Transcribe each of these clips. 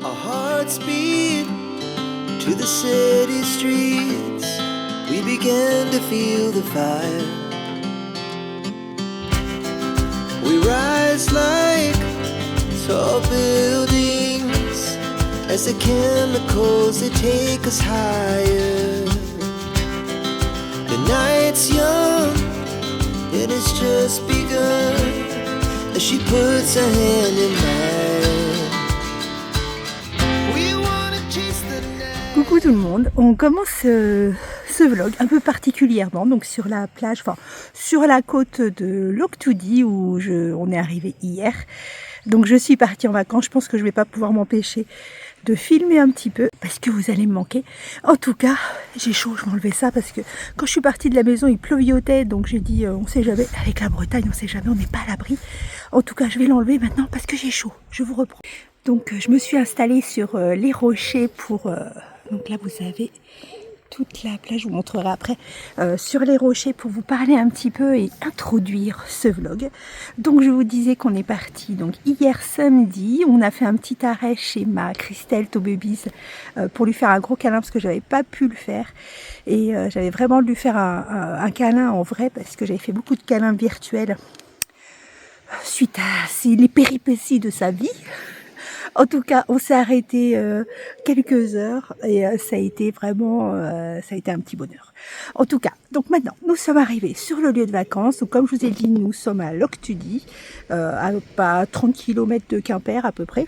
Our hearts beat to the city streets. We began to feel the fire. We rise like tall buildings as the chemicals, they take us higher. The night's young, it has just begun as she puts her hand in mine. We wanna chase the night. Coucou tout le monde, on commence ce vlog un peu particulièrement, donc sur la plage, enfin sur la côte de Lochtoudy où on est arrivé hier. Donc je suis partie en vacances, je pense que je vais pas pouvoir m'empêcher de filmer un petit peu parce que vous allez me manquer. En tout cas, j'ai chaud, je vais enlever ça parce que quand je suis partie de la maison, il pleuviotait, donc j'ai dit on sait jamais, avec la Bretagne, on sait jamais, on n'est pas à l'abri. En tout cas, je vais l'enlever maintenant parce que j'ai chaud, je vous reprends. Donc je me suis installée sur les rochers pour... donc là vous avez toute la plage, je vous montrerai après, sur les rochers pour vous parler un petit peu et introduire ce vlog. Donc je vous disais qu'on est parti donc hier samedi, on a fait un petit arrêt chez ma Christelle Tobebis pour lui faire un gros câlin parce que j'avais pas pu le faire et j'avais vraiment lui faire un câlin en vrai parce que j'avais fait beaucoup de câlins virtuels suite à les péripéties de sa vie. En tout cas, on s'est arrêté quelques heures et ça a été vraiment, ça a été un petit bonheur. En tout cas, donc maintenant, nous sommes arrivés sur le lieu de vacances. Donc, comme je vous ai dit, nous sommes à Lochtoudy, à pas 30 km de Quimper à peu près.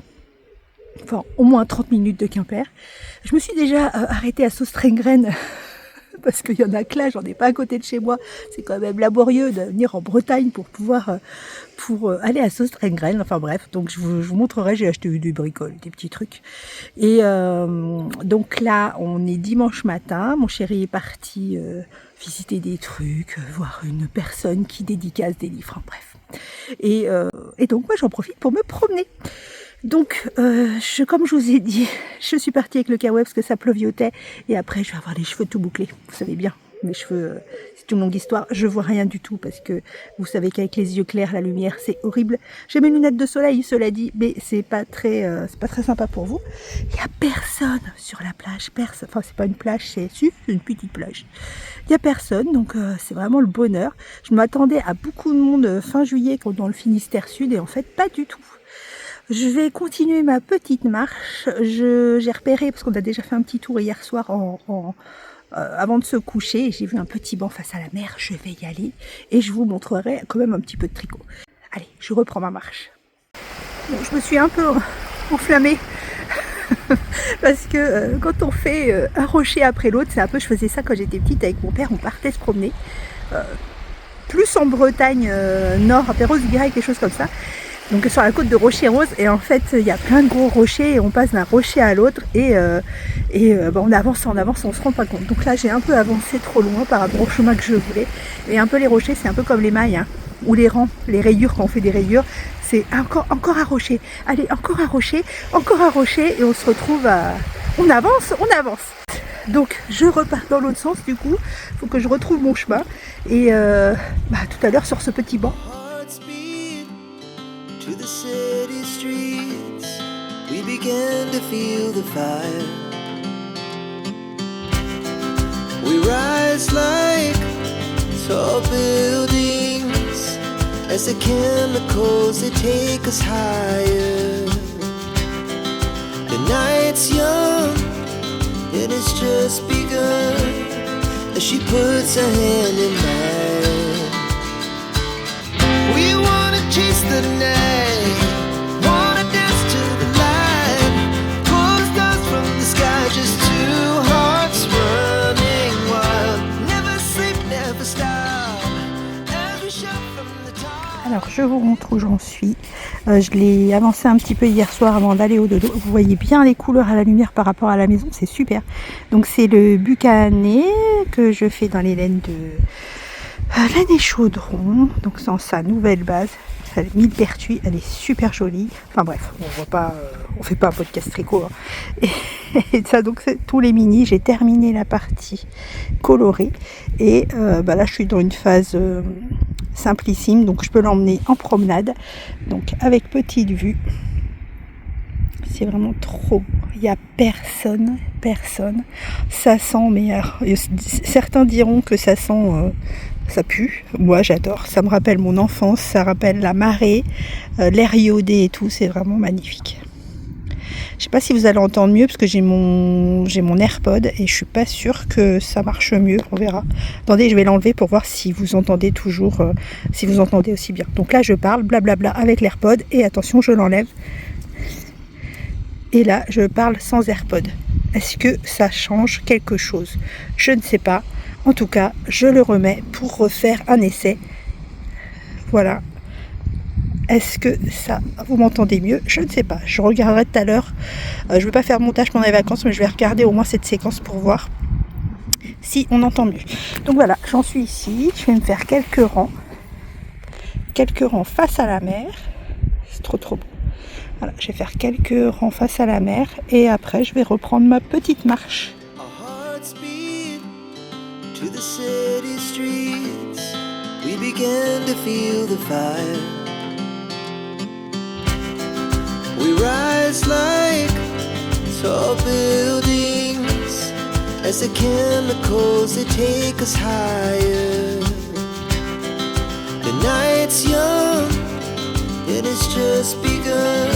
Enfin, au moins 30 minutes de Quimper. Je me suis déjà arrêtée à Sostrengren parce qu'il y en a que là, j'en ai pas à côté de chez moi. C'est quand même laborieux de venir en Bretagne pour pouvoir pour aller à Sostrengren. Enfin bref, donc je vous montrerai, j'ai acheté du bricole, des petits trucs. Et donc là, on est dimanche matin. Mon chéri est parti visiter des trucs, voir une personne qui dédicace des livres. Enfin bref. Et donc moi, j'en profite pour me promener. Donc, comme je vous ai dit, je suis partie avec le kawaii parce que ça pleuviotait. Et après, je vais avoir les cheveux tout bouclés. Vous savez bien, mes cheveux, c'est une longue histoire. Je vois rien du tout parce que vous savez qu'avec les yeux clairs, la lumière, c'est horrible. J'ai mes lunettes de soleil, cela dit, mais c'est pas très sympa pour vous. Il y a personne sur la plage, personne. Enfin, c'est pas une plage, c'est une petite plage. Il y a personne, donc c'est vraiment le bonheur. Je m'attendais à beaucoup de monde fin juillet dans le Finistère Sud et en fait, pas du tout. Je vais continuer ma petite marche. J'ai repéré, parce qu'on a déjà fait un petit tour hier soir avant de se coucher, et j'ai vu un petit banc face à la mer. Je vais y aller et je vous montrerai quand même un petit peu de tricot. Allez, je reprends ma marche. Bon, je me suis un peu enflammée parce que quand on fait un rocher après l'autre, c'est un peu, je faisais ça quand j'étais petite avec mon père, on partait se promener. Plus en Bretagne nord, à Perros-Guirec, quelque chose comme ça. Donc sur la côte de Rocher-Rose, et en fait il y a plein de gros rochers et on passe d'un rocher à l'autre et on avance, on se rend pas compte. Donc là j'ai un peu avancé trop loin par rapport au chemin que je voulais. Et un peu les rochers, c'est un peu comme les mailles, hein, ou les rangs, les rayures, quand on fait des rayures, c'est encore un rocher. Allez, encore un rocher, et on se retrouve à... On avance. Donc je repars dans l'autre sens du coup, il faut que je retrouve mon chemin. Et tout à l'heure sur ce petit banc. To the city streets, we began to feel the fire. We rise like tall buildings as the chemicals, they take us higher. The night's young, it has just begun as she puts her hand in mine. We wanna chase the night, wanna dance to the light, pull the stars from the sky, just two hearts running wild, never sleep, never stop, as we shout from the top. Alors je vous montre où j'en suis. Je l'ai avancé un petit peu hier soir avant d'aller au dodo. Vous voyez bien les couleurs à la lumière par rapport à la maison, c'est super. Donc c'est le bucané que je fais dans les laines de l'année Chaudron, donc sans sa nouvelle base. Elle est millepertuis, elle est super jolie. Enfin bref, on fait pas un podcast tricot. Hein. Et ça, donc c'est tous les mini. J'ai terminé la partie colorée et là je suis dans une phase simplissime, donc je peux l'emmener en promenade, donc avec petite vue. c'est vraiment trop. Il n'y a personne. Ça sent, mais certains diront que ça sent, ça pue. Moi, j'adore. Ça me rappelle mon enfance, ça rappelle la marée, l'air iodé et tout. C'est vraiment magnifique. Je sais pas si vous allez entendre mieux parce que j'ai mon AirPod et je suis pas sûre que ça marche mieux. On verra. Attendez, je vais l'enlever pour voir si vous entendez toujours, si vous entendez aussi bien. Donc là, je parle blablabla avec l'AirPod et attention, je l'enlève. Et là, je parle sans AirPod. Est-ce que ça change quelque chose? Je ne sais pas. En tout cas, je le remets pour refaire un essai. Voilà. Est-ce que ça, vous m'entendez mieux? Je ne sais pas. Je regarderai tout à l'heure. Je ne vais pas faire montage pendant les vacances, mais je vais regarder au moins cette séquence pour voir si on entend mieux. Donc voilà, j'en suis ici. Je vais me faire quelques rangs face à la mer. C'est trop beau. Voilà, je vais faire quelques rangs face à la mer et après je vais reprendre ma petite marche. Our hearts beat to the city streets. We began to feel the fire. We rise like tall buildings as the chemicals they take us higher. The night's young and it's just begun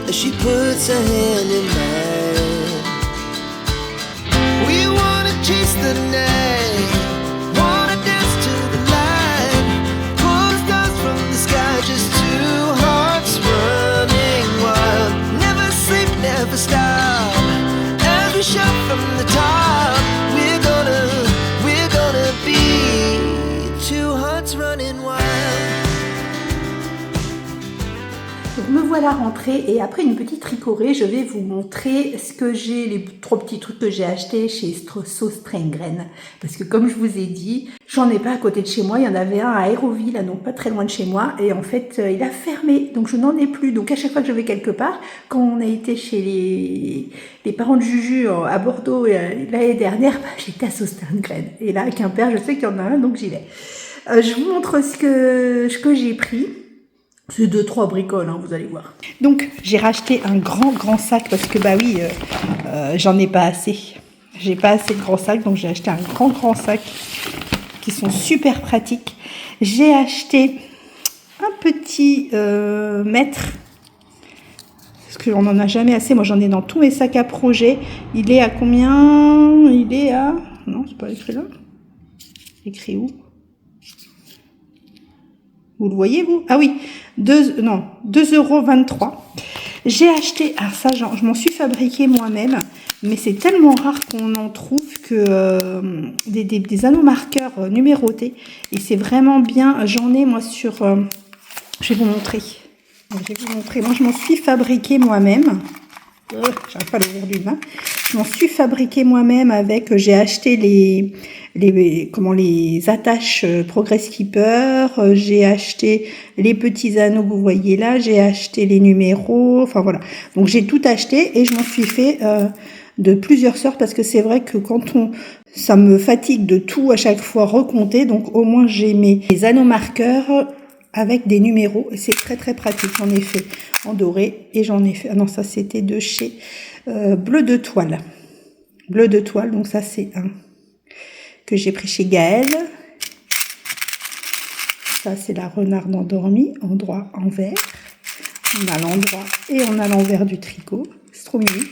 as she puts her hand in mine. We wanna chase the night, wanna dance to the light, pull the stars from the sky, just two hearts running wild. Never sleep, never stop, as we shout from the top. We're gonna be two hearts running wild. Donc me voilà rentrée et après une petite tricorée, je vais vous montrer ce que j'ai, les 3 petits trucs que j'ai achetés chez Sauce-Train-Graine. Parce que comme je vous ai dit, j'en ai pas à côté de chez moi, il y en avait un à Aéroville, donc pas très loin de chez moi, et en fait il a fermé, donc je n'en ai plus. Donc à chaque fois que je vais quelque part, quand on a été chez les parents de Juju à Bordeaux l'année dernière, j'étais à Sauce-Train-Graine. Et là à Quimper, je sais qu'il y en a un, donc j'y vais. Je vous montre ce que j'ai pris. C'est 2-3 bricoles, hein, vous allez voir. Donc, j'ai racheté un grand sac parce que, j'en ai pas assez. J'ai pas assez de grands sacs, donc j'ai acheté un grand sac qui sont super pratiques. J'ai acheté un petit mètre parce qu'on n'en a jamais assez. Moi, j'en ai dans tous mes sacs à projet. Il est à combien? Il est à... Non, c'est pas écrit là. Écrit où? Vous le voyez, vous? Ah oui, 2,23 €. J'ai acheté, alors ça, je m'en suis fabriqué moi-même, mais c'est tellement rare qu'on en trouve que des anneaux marqueurs numérotés. Et c'est vraiment bien. J'en ai, moi, sur... je vais vous montrer. Moi, je m'en suis fabriqué moi-même. J'arrive pas à l'ouvrir d'une main. Je m'en suis fabriqué moi-même avec... J'ai acheté les attaches Progress Keeper, j'ai acheté les petits anneaux que vous voyez là, j'ai acheté les numéros, enfin voilà. Donc j'ai tout acheté et je m'en suis fait de plusieurs sortes parce que c'est vrai que ça me fatigue de tout à chaque fois recompter, donc au moins j'ai mes anneaux marqueurs avec des numéros et c'est très pratique. J'en ai fait en doré et j'en ai fait, ah non ça c'était de chez Bleu de Toile, donc ça c'est un que j'ai pris chez Gaël. Ça, c'est la renarde endormie, endroit envers. On a l'endroit et on a l'envers du tricot. C'est trop mignon.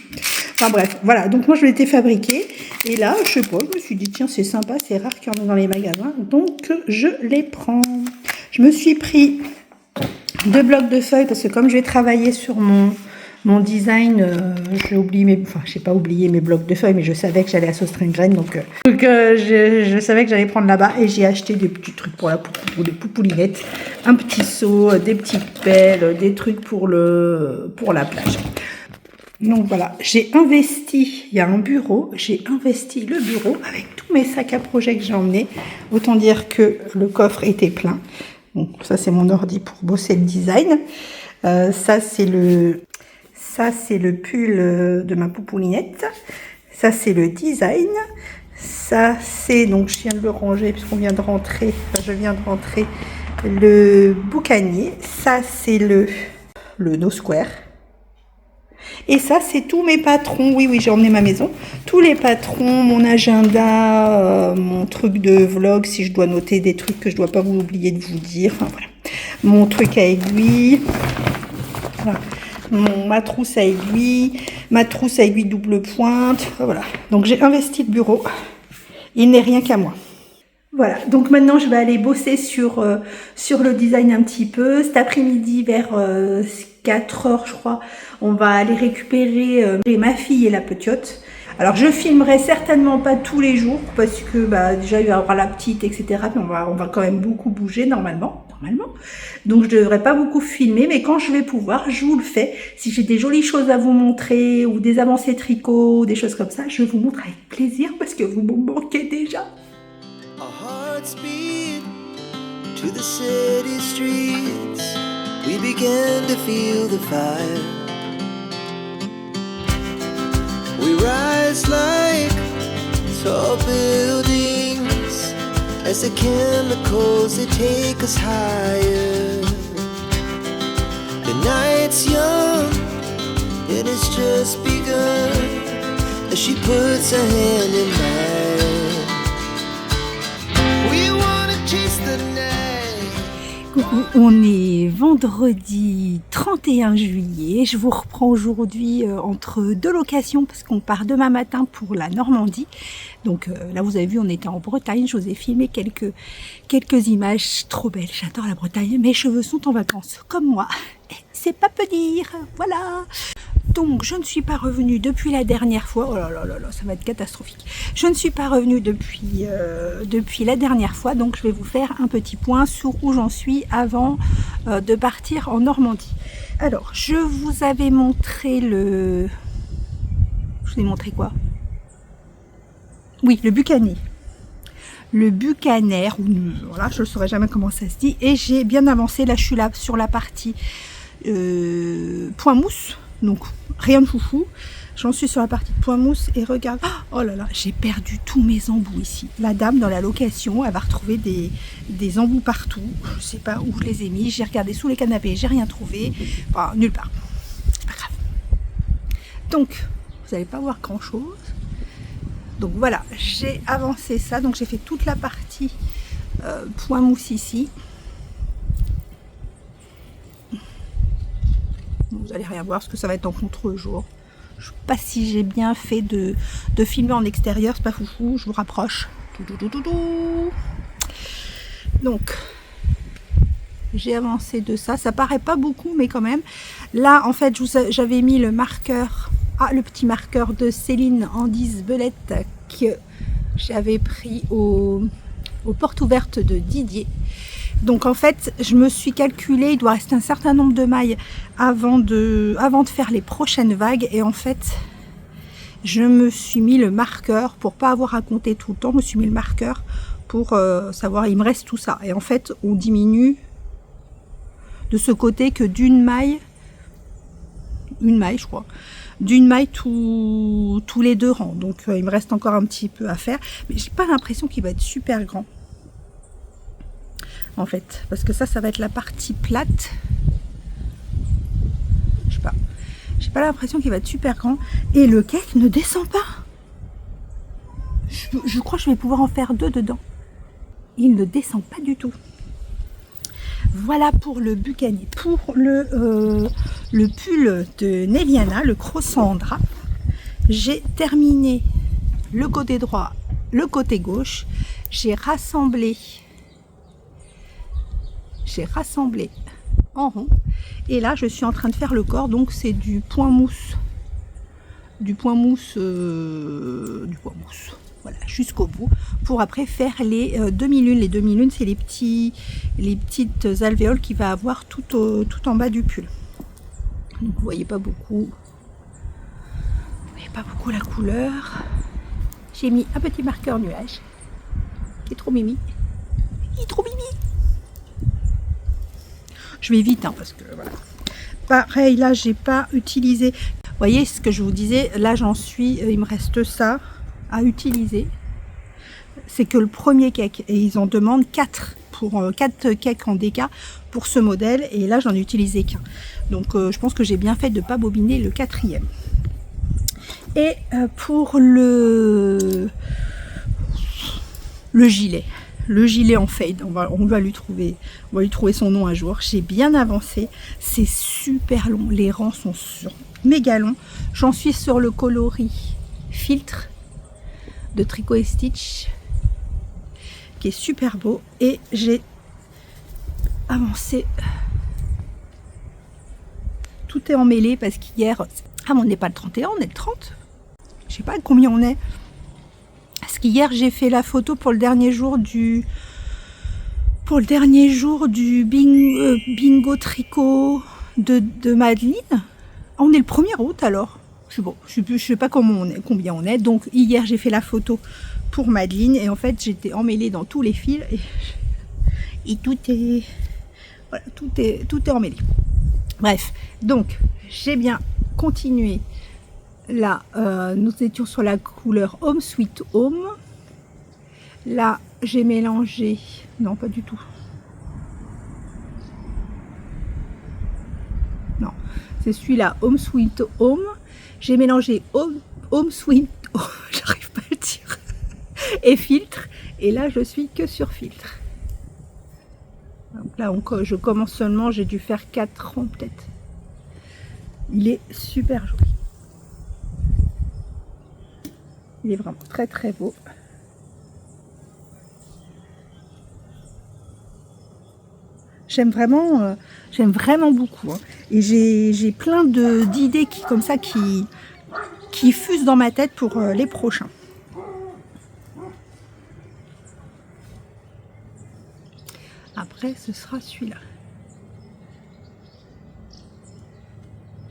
Enfin bref, voilà. Donc moi, je l'ai fabriqué. Et là, je sais pas, je me suis dit, tiens, c'est sympa, c'est rare qu'il y en ait dans les magasins. Donc, je les prends. Je me suis pris 2 blocs de feuilles parce que comme je vais travailler sur mon design, j'ai pas oublié mes blocs de feuilles, mais je savais que j'allais à Sauce-Train-Graine, donc je savais que j'allais prendre là-bas et j'ai acheté des petits trucs pour des poupoulinettes, un petit seau, des petites pelles, des trucs pour la plage. Donc voilà, j'ai investi, il y a un bureau, j'ai investi le bureau avec tous mes sacs à projet que j'ai emmenés. Autant dire que le coffre était plein. Donc ça c'est mon ordi pour bosser le design. Ça c'est le pull de ma poupoulinette. Ça, c'est le design. Ça, c'est, donc je viens de le ranger puisqu'on vient de rentrer. Enfin, je viens de rentrer le boucanier. Ça, c'est le No Square. Et ça, c'est tous mes patrons. Oui, oui, j'ai emmené ma maison. Tous les patrons, mon agenda, mon truc de vlog, si je dois noter des trucs que je dois pas vous oublier de vous dire. Enfin, voilà. Mon truc à aiguille. Voilà. Ma trousse à aiguille. Ma trousse à aiguille double pointe. Voilà. Donc, j'ai investi le bureau. Il n'est rien qu'à moi. Voilà, donc maintenant je vais aller bosser sur le design un petit peu. Cet après-midi vers 4h je crois, on va aller récupérer ma fille et la petite. Alors je filmerai certainement pas tous les jours parce que déjà il va y avoir la petite, etc. Mais on va quand même beaucoup bouger normalement. Donc je devrais pas beaucoup filmer, mais quand je vais pouvoir, je vous le fais. Si j'ai des jolies choses à vous montrer ou des avancées tricot, des choses comme ça, je vous montre avec plaisir parce que vous me manquez déjà. Our hearts beat to the city streets. We began to feel the fire. We rise like tall buildings as the chemicals they take us higher. The night's young and it's just begun as she puts her hand in mine. Coucou, on est vendredi 31 juillet. Je vous reprends aujourd'hui entre deux locations parce qu'on part demain matin pour la Normandie. Donc là vous avez vu, on était en Bretagne. Je vous ai filmé quelques images trop belles. J'adore la Bretagne. Mes cheveux sont en vacances comme moi. C'est pas peu dire. Voilà. Donc je ne suis pas revenue depuis la dernière fois. Oh là là là là, ça va être catastrophique. Je ne suis pas revenue depuis la dernière fois. Donc je vais vous faire un petit point sur où j'en suis avant de partir en Normandie. Alors je vous avais montré Je vous ai montré quoi? Oui, le Bucaner. Le Bucaner, voilà, je ne saurais jamais comment ça se dit. Et j'ai bien avancé. Là je suis là sur la partie point mousse. Donc rien de foufou, j'en suis sur la partie de point mousse et regarde, oh là là, j'ai perdu tous mes embouts ici. La dame dans la location, elle va retrouver des embouts partout, je sais pas où je les ai mis, j'ai regardé sous les canapés, j'ai rien trouvé, enfin, nulle part, c'est pas grave. Donc, vous n'allez pas voir grand chose. Donc voilà, j'ai avancé ça, donc j'ai fait toute la partie point mousse ici. Vous allez rien voir parce que ça va être en contre-jour. Je ne sais pas si j'ai bien fait de filmer en extérieur, c'est pas foufou, je vous rapproche. Donc, j'ai avancé de ça. Ça paraît pas beaucoup, mais quand même. Là, en fait, j'avais mis le marqueur, le petit marqueur de Céline Andize Belette que j'avais pris aux portes ouvertes de Didier. Donc en fait, je me suis calculé, il doit rester un certain nombre de mailles avant de faire les prochaines vagues. Et en fait, je me suis mis le marqueur pour pas avoir à compter tout le temps. Je me suis mis le marqueur pour savoir, il me reste tout ça. Et en fait, on diminue de ce côté que d'une maille, je crois, d'une maille tous les deux rangs. Donc il me reste encore un petit peu à faire. Mais j'ai pas l'impression qu'il va être super grand. En fait, parce que ça va être la partie plate. Je sais pas. J'ai pas l'impression qu'il va être super grand. Et le cake ne descend pas. Je crois que je vais pouvoir en faire deux dedans. Il ne descend pas du tout. Voilà pour le Bucaner. Pour le pull de Neviana, le Crossandra, j'ai terminé le côté droit, le côté gauche. J'ai rassemblé en rond et là je suis en train de faire le corps, donc c'est du point mousse voilà, jusqu'au bout pour après faire les demi-lunes. Les demi-lunes, c'est les petites alvéoles qu'il va avoir tout en bas du pull. Donc vous voyez pas beaucoup la couleur. J'ai mis un petit marqueur nuage qui est trop mimi. Je vais vite parce que voilà. Pareil, là j'ai pas utilisé. Vous voyez ce que je vous disais, là j'en suis, il me reste ça à utiliser. C'est que le premier cake et ils en demandent 4 pour 4 cakes en déca pour ce modèle et là j'en ai utilisé qu'un. Donc je pense que j'ai bien fait de ne pas bobiner le 4e. Et pour le gilet. Le gilet en fade, on va lui trouver son nom un jour. J'ai bien avancé, c'est super long, les rangs sont méga longs. J'en suis sur le coloris filtre de Tricot & Stitch qui est super beau et j'ai avancé. Tout est emmêlé parce qu'hier, on n'est pas le 31, on est le 30. Je sais pas combien on est. Parce qu'hier j'ai fait la photo pour le dernier jour du bingo tricot de Madeleine. On est le 1er août alors. Je sais pas combien on est. Donc hier j'ai fait la photo pour Madeleine et en fait j'étais emmêlée dans tous les fils et tout est emmêlé. Bref, donc j'ai bien continué. Là, nous étions sur la couleur Home Sweet Home. Là, j'ai mélangé... Non, pas du tout. Non, c'est celui-là, Home Sweet Home. J'ai mélangé Home Sweet... Oh, j'arrive pas à le dire. Et filtre. Et là, je suis que sur filtre. Donc là, je commence seulement. J'ai dû faire 4 rangs peut-être. Il est super joli. Il est vraiment très très beau. J'aime vraiment beaucoup. Hein. Et j'ai plein d'idées qui fusent dans ma tête pour les prochains. Après, ce sera celui-là.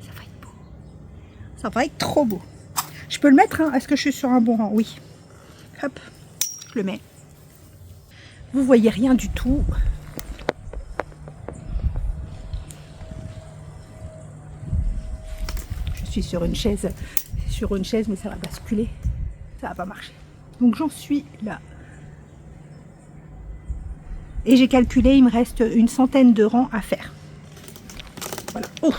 Ça va être beau. Ça va être trop beau. Je peux le mettre, hein? Est-ce que je suis sur un bon rang? Oui. Hop, je le mets. Vous voyez rien du tout. Je suis sur une chaise, mais ça va basculer. Ça va pas marcher. Donc j'en suis là. Et j'ai calculé, il me reste une centaine de rangs à faire. Voilà. Oh!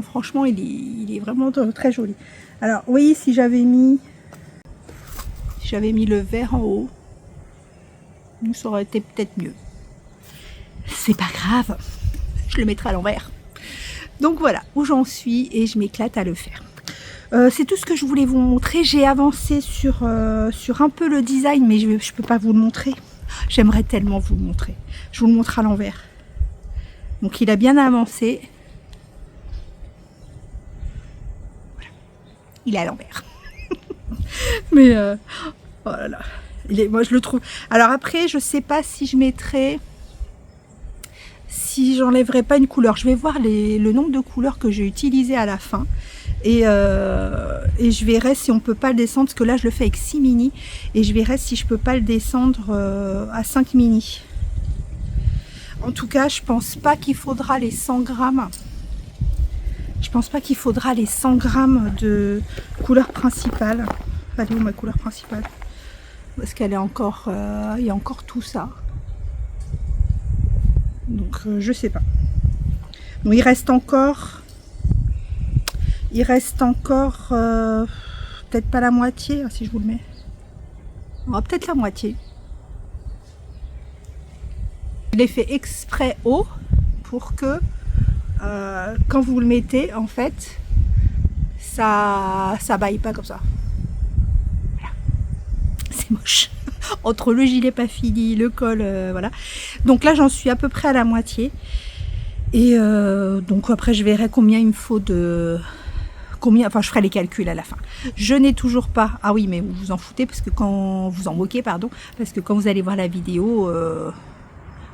Franchement, il est vraiment très joli. Alors, oui, si j'avais mis le vert en haut, ça aurait été peut-être mieux. C'est pas grave, je le mettrai à l'envers. Donc voilà où j'en suis et je m'éclate à le faire. C'est tout ce que je voulais vous montrer. J'ai avancé sur un peu le design, mais je peux pas vous le montrer. J'aimerais tellement vous le montrer. Je vous le montre à l'envers. Donc il a bien avancé. Il est à l'envers. Mais oh là là, moi je le trouve. Alors après, je sais pas si je mettrais, si j'enlèverais pas une couleur. Je vais voir le nombre de couleurs que j'ai utilisé à la fin et je verrai si on peut pas le descendre parce que là je le fais avec 6 mini et je verrai si je peux pas le descendre à 5 mini. En tout cas, je pense pas qu'il faudra les 100 grammes. Je pense pas qu'il faudra les 100 grammes de couleur principale. Elle est où ma couleur principale? Parce qu'elle est encore... il y a encore tout ça. Donc je sais pas. Bon, il reste encore... peut-être pas la moitié, si je vous le mets. Oh, peut-être la moitié. Je l'ai fait exprès haut pour que... quand vous le mettez, en fait, ça baille pas comme ça. Voilà. C'est moche. Entre le gilet pas fini, le col, voilà. Donc là, j'en suis à peu près à la moitié. Et donc après, je verrai combien il me faut de... Enfin, je ferai les calculs à la fin. Je n'ai toujours pas... Ah oui, mais vous vous en foutez, parce que quand... Vous en moquez, pardon. Parce que quand vous allez voir la vidéo...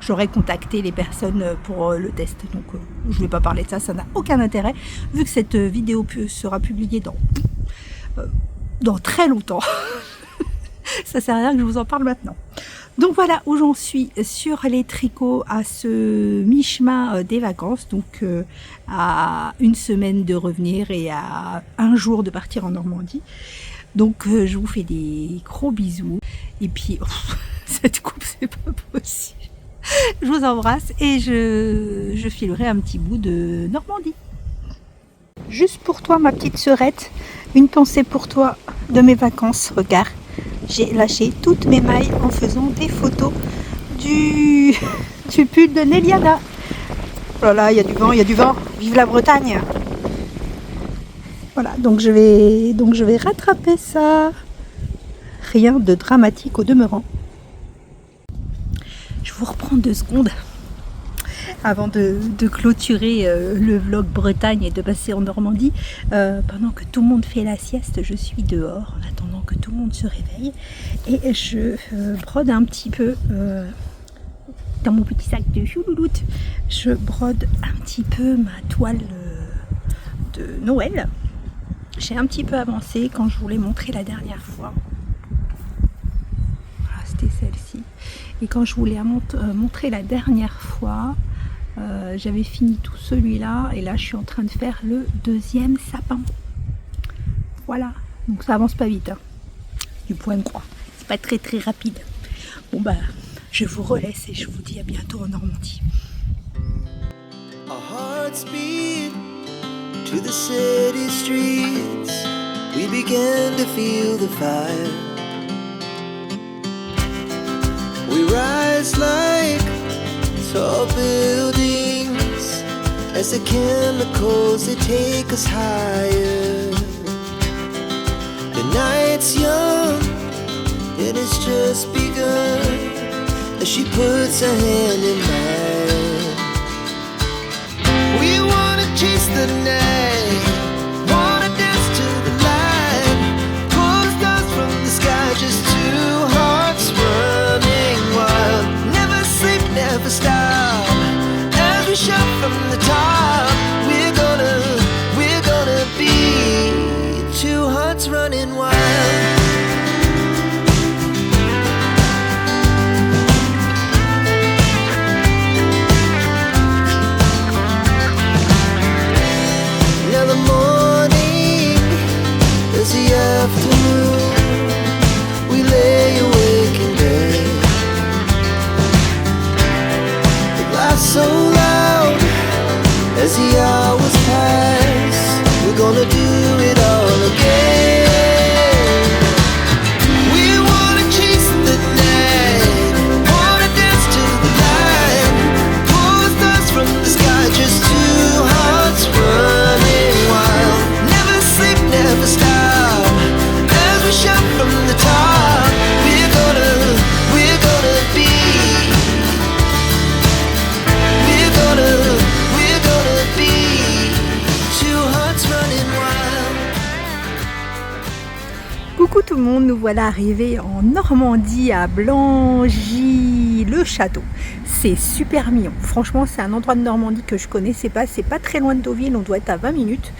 J'aurais contacté les personnes pour le test. Donc je ne vais pas parler de ça, ça n'a aucun intérêt. Vu que cette vidéo sera publiée dans très longtemps. Ça sert à rien que je vous en parle maintenant. Donc voilà où j'en suis sur les tricots à ce mi-chemin des vacances. Donc à une semaine de revenir et à un jour de partir en Normandie. Donc je vous fais des gros bisous. Et puis... cette coupe, c'est pas possible. Je vous embrasse et je filerai un petit bout de Normandie. Juste pour toi, ma petite sœurette, une pensée pour toi de mes vacances. Regarde, j'ai lâché toutes mes mailles en faisant des photos du pull de Néliana. Oh là là, il y a du vent, il y a du vent. Vive la Bretagne! Voilà, donc je vais rattraper ça. Rien de dramatique au demeurant. Je vous reprends 2 secondes avant de clôturer le vlog Bretagne et de passer en Normandie. Pendant que tout le monde fait la sieste, je suis dehors en attendant que tout le monde se réveille. Et je brode un petit peu dans mon petit sac de choulouloute. Je brode un petit peu ma toile de Noël. J'ai un petit peu avancé quand je vous l'ai montré la dernière fois. Voilà, c'était celle-ci. Et quand je vous l'ai montré la dernière fois, j'avais fini tout celui-là. Et là, je suis en train de faire le 2e sapin. Voilà. Donc ça avance pas vite. Hein. Du point de croix. C'est pas très très rapide. Bon bah, je vous relaisse et je vous dis à bientôt en Normandie. Our hearts beat to the city streets. We began to feel the fire. We rise like tall buildings as the chemicals they take us higher. The night's young and it's just begun as she puts her hand in mine. We wanna chase the night, wanna dance to the light, pull the stars from the sky, just 2 hearts running wild. Never sleep, never stop, as we shout from the top. We're gonna be 2 hearts running wild. Afternoon, we lay awake in bed. The laughs so loud as the hours pass. We're gonna do it all again. We wanna chase the night, wanna dance to the light, pull the stars from the sky, just 2 hearts running wild. Never sleep, never stop. Shout from the top. We're gonna be 2 hearts running wild. Coucou tout le monde, nous voilà arrivés en Normandie à Blangy-le-Château. C'est super mignon. Franchement, c'est un endroit de Normandie que je connaissais pas. C'est pas très loin de Deauville, on doit être à 20 minutes.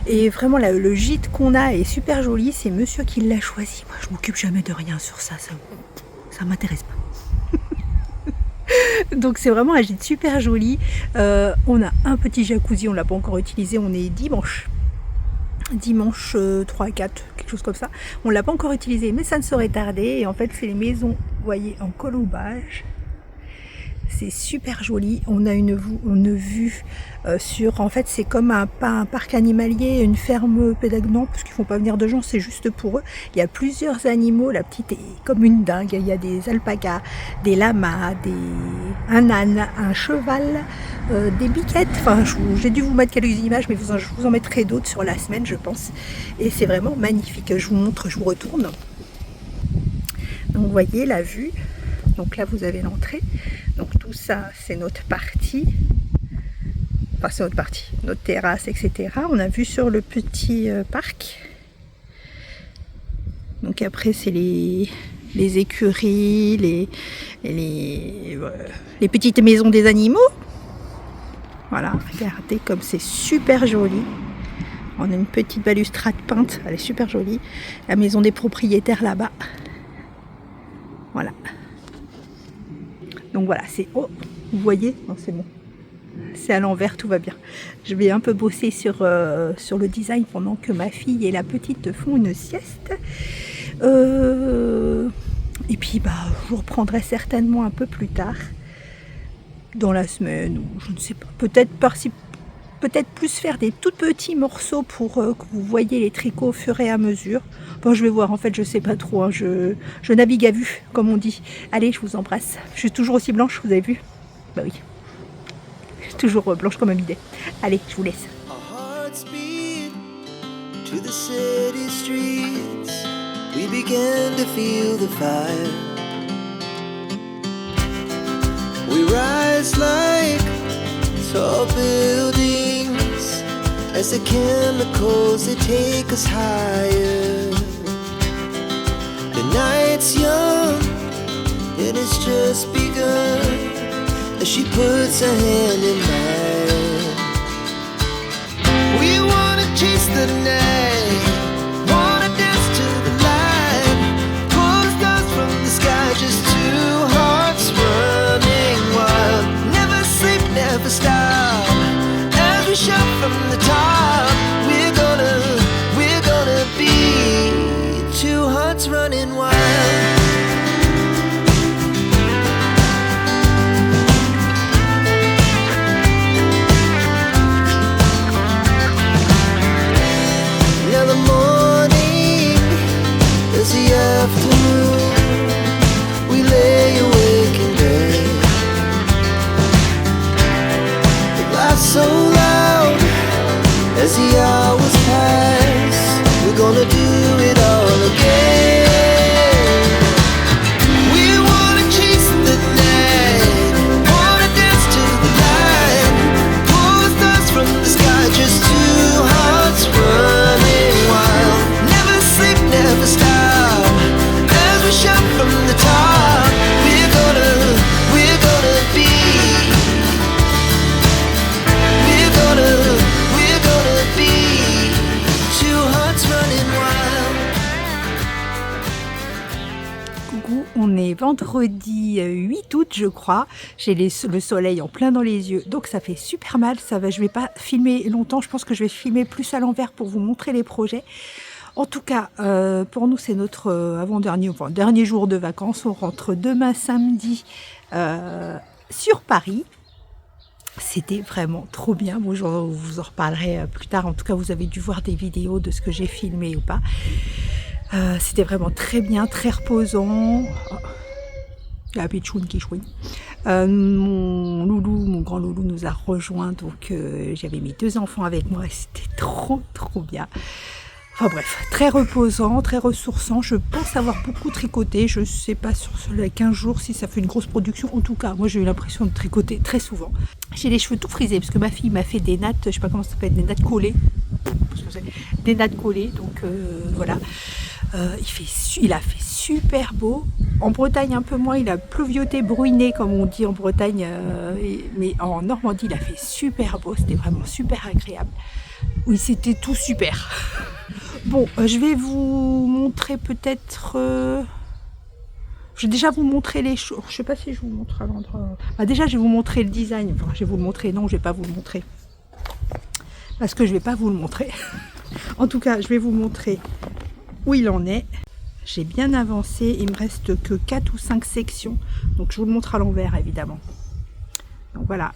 Et vraiment, le gîte qu'on a est super joli. C'est monsieur qui l'a choisi. Moi, je m'occupe jamais de rien sur ça. Ça m'intéresse pas. Donc, c'est vraiment un gîte super joli. On a un petit jacuzzi. On l'a pas encore utilisé. On est dimanche 3, 4, quelque chose comme ça. On l'a pas encore utilisé, mais ça ne saurait tarder. Et en fait, c'est les maisons, vous voyez, en colombage. C'est super joli. On a une vue sur, en fait, c'est comme un parc animalier, une ferme pédagogique, non, parce qu'ils font pas venir de gens, c'est juste pour eux. Il y a plusieurs animaux. La petite est comme une dingue. Il y a des alpagas, des lamas, un âne, un cheval, des biquettes. Enfin, j'ai dû vous mettre quelques images, mais je vous en mettrai d'autres sur la semaine, je pense. Et c'est vraiment magnifique. Je vous montre, je vous retourne. Donc, vous voyez la vue. Donc là, vous avez l'entrée. Donc tout ça, c'est notre partie. Enfin, c'est notre partie, notre terrasse, etc. On a vu sur le petit parc. Donc après, c'est les écuries, les petites maisons des animaux. Voilà, regardez comme c'est super joli. On a une petite balustrade peinte, elle est super jolie. La maison des propriétaires là-bas. Voilà. Donc voilà, c'est... Oh, vous voyez? Non, c'est bon. C'est à l'envers, tout va bien. Je vais un peu bosser sur le design pendant que ma fille et la petite font une sieste. Et puis je vous reprendrai certainement un peu plus tard, dans la semaine, ou je ne sais pas, peut-être plus faire des tout petits morceaux pour que vous voyez les tricots au fur et à mesure. Bon, je vais voir, en fait, je sais pas trop, hein, je navigue à vue, comme on dit. Allez, je vous embrasse. Je suis toujours aussi blanche, vous avez vu? Bah oui. Je suis toujours blanche comme un bidet. Allez, je vous laisse. Our hearts beat to the city streets. We began to feel the fire. We rise like tall buildings as the chemicals they take us higher. The night's young and it's just begun as she puts her hand in mine. We wanna chase the night, wanna dance to the light, pull the stars from the sky, just two hearts running wild. Never sleep, never stop, as we shout from the top. We're gonna be two hearts running wild. Now the morning is the afternoon. We lay awake in bed. The laughs so loud as the hours pass. We're gonna do it all again. We wanna chase the night, wanna dance to the light, pull the stars from the sky, just two hearts running wild. Never sleep, never stop, as we shout from the top. We're gonna be, we're gonna be two hearts running wild. Coucou, on est vendredi 8 août je crois, j'ai le soleil en plein dans les yeux, donc ça fait super mal, je vais pas filmer longtemps, je pense que je vais filmer plus à l'envers pour vous montrer les projets. En tout cas, pour nous c'est notre dernier jour de vacances, on rentre demain samedi sur Paris. C'était vraiment trop bien, bon, je vous en reparlerai plus tard, en tout cas vous avez dû voir des vidéos de ce que j'ai filmé ou pas. C'était vraiment très bien, très reposant. Il y a un pitchoun qui chouine. Mon grand loulou nous a rejoints, donc j'avais mes 2 enfants avec moi et c'était trop bien. Enfin bref, très reposant, très ressourçant. Je pense avoir beaucoup tricoté. Je ne sais pas sur les 15 jours si ça fait une grosse production. En tout cas, moi j'ai eu l'impression de tricoter très souvent. J'ai les cheveux tout frisés parce que ma fille m'a fait des nattes, je sais pas comment ça s'appelle, des nattes collées. Des nattes collées, donc voilà. Il a fait super beau. En Bretagne un peu moins, il a pleuvioté, bruiné comme on dit en Bretagne, mais en Normandie il a fait super beau, c'était vraiment super agréable. Oui, c'était tout super. Bon, je vais vous montrer peut-être... Je vais déjà vous montrer les choses. Je sais pas si je vous montre à l'endroit. Déjà, je vais vous montrer le design. Enfin, je vais vous le montrer. Non, je vais pas vous le montrer. Parce que je vais pas vous le montrer. En tout cas, je vais vous montrer où il en est. J'ai bien avancé. Il me reste que 4 ou 5 sections. Donc, je vous le montre à l'envers, évidemment. Donc, voilà.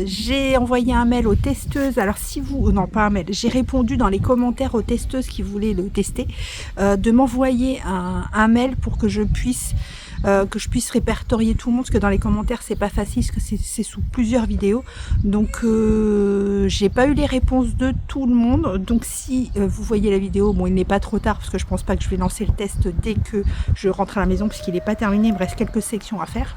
J'ai envoyé un mail aux testeuses, alors si vous, non pas un mail, j'ai répondu dans les commentaires aux testeuses qui voulaient le tester, de m'envoyer un mail pour que je puisse répertorier tout le monde, parce que dans les commentaires c'est pas facile, parce que c'est sous plusieurs vidéos, donc j'ai pas eu les réponses de tout le monde, donc si vous voyez la vidéo, bon il n'est pas trop tard, parce que je pense pas que je vais lancer le test dès que je rentre à la maison, puisqu'il n'est pas terminé, il me reste quelques sections à faire.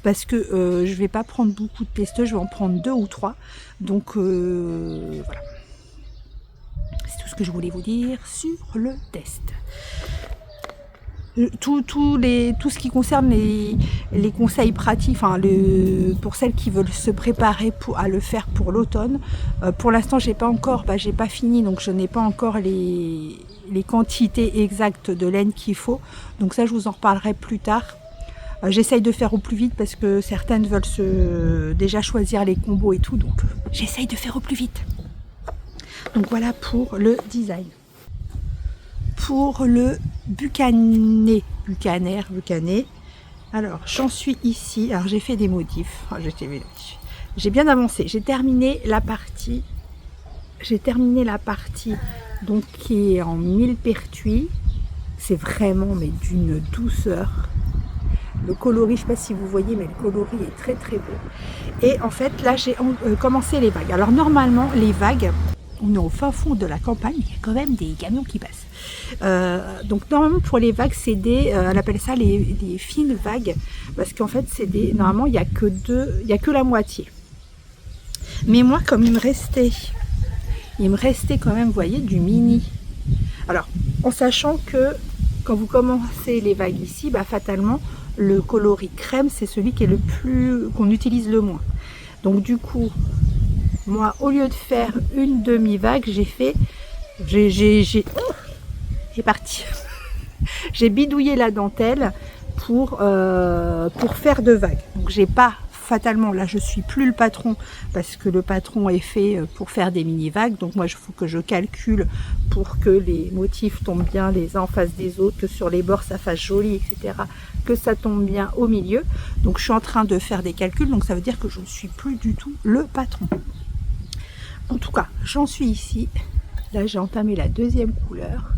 Parce que je vais pas prendre beaucoup de testeuses, je vais en prendre 2 ou 3, donc voilà, c'est tout ce que je voulais vous dire sur le test. Tout ce qui concerne les conseils pratiques, enfin pour celles qui veulent se préparer à le faire pour l'automne, pour l'instant j'ai pas fini, donc je n'ai pas encore les quantités exactes de laine qu'il faut, donc ça je vous en reparlerai plus tard. J'essaye de faire au plus vite parce que certaines veulent déjà choisir les combos et tout, donc j'essaye de faire au plus vite. Donc voilà pour le design. pour le Bucaner. Alors, j'en suis ici. Alors, j'ai fait des modifs. Oh, j'ai bien avancé. J'ai terminé la partie. Donc, qui est en millepertuis. C'est vraiment, mais d'une douceur. Le coloris, je ne sais pas si vous voyez, mais le coloris est très très beau. Et en fait, là, j'ai commencé les vagues. Alors, normalement, les vagues, on est au fin fond de la campagne, il y a quand même des camions qui passent. Donc normalement pour les vagues, c'est on appelle ça les fines vagues, parce qu'en fait normalement il n'y a que la moitié. Mais moi, comme il me restait quand même, vous voyez, du mini. Alors en sachant que quand vous commencez les vagues ici, bah, fatalement le coloris crème, c'est celui qui est qu'on utilise le moins. Donc du coup, moi, au lieu de faire une demi-vague, c'est parti. J'ai bidouillé la dentelle pour faire 2 vagues. Donc j'ai pas, fatalement, là je suis plus le patron, parce que le patron est fait pour faire des mini-vagues. Donc moi, il faut que je calcule pour que les motifs tombent bien les uns en face des autres, que sur les bords ça fasse joli, etc. Que ça tombe bien au milieu. Donc je suis en train de faire des calculs, donc ça veut dire que je ne suis plus du tout le patron. En tout cas, j'en suis ici. Là, j'ai entamé la 2e couleur.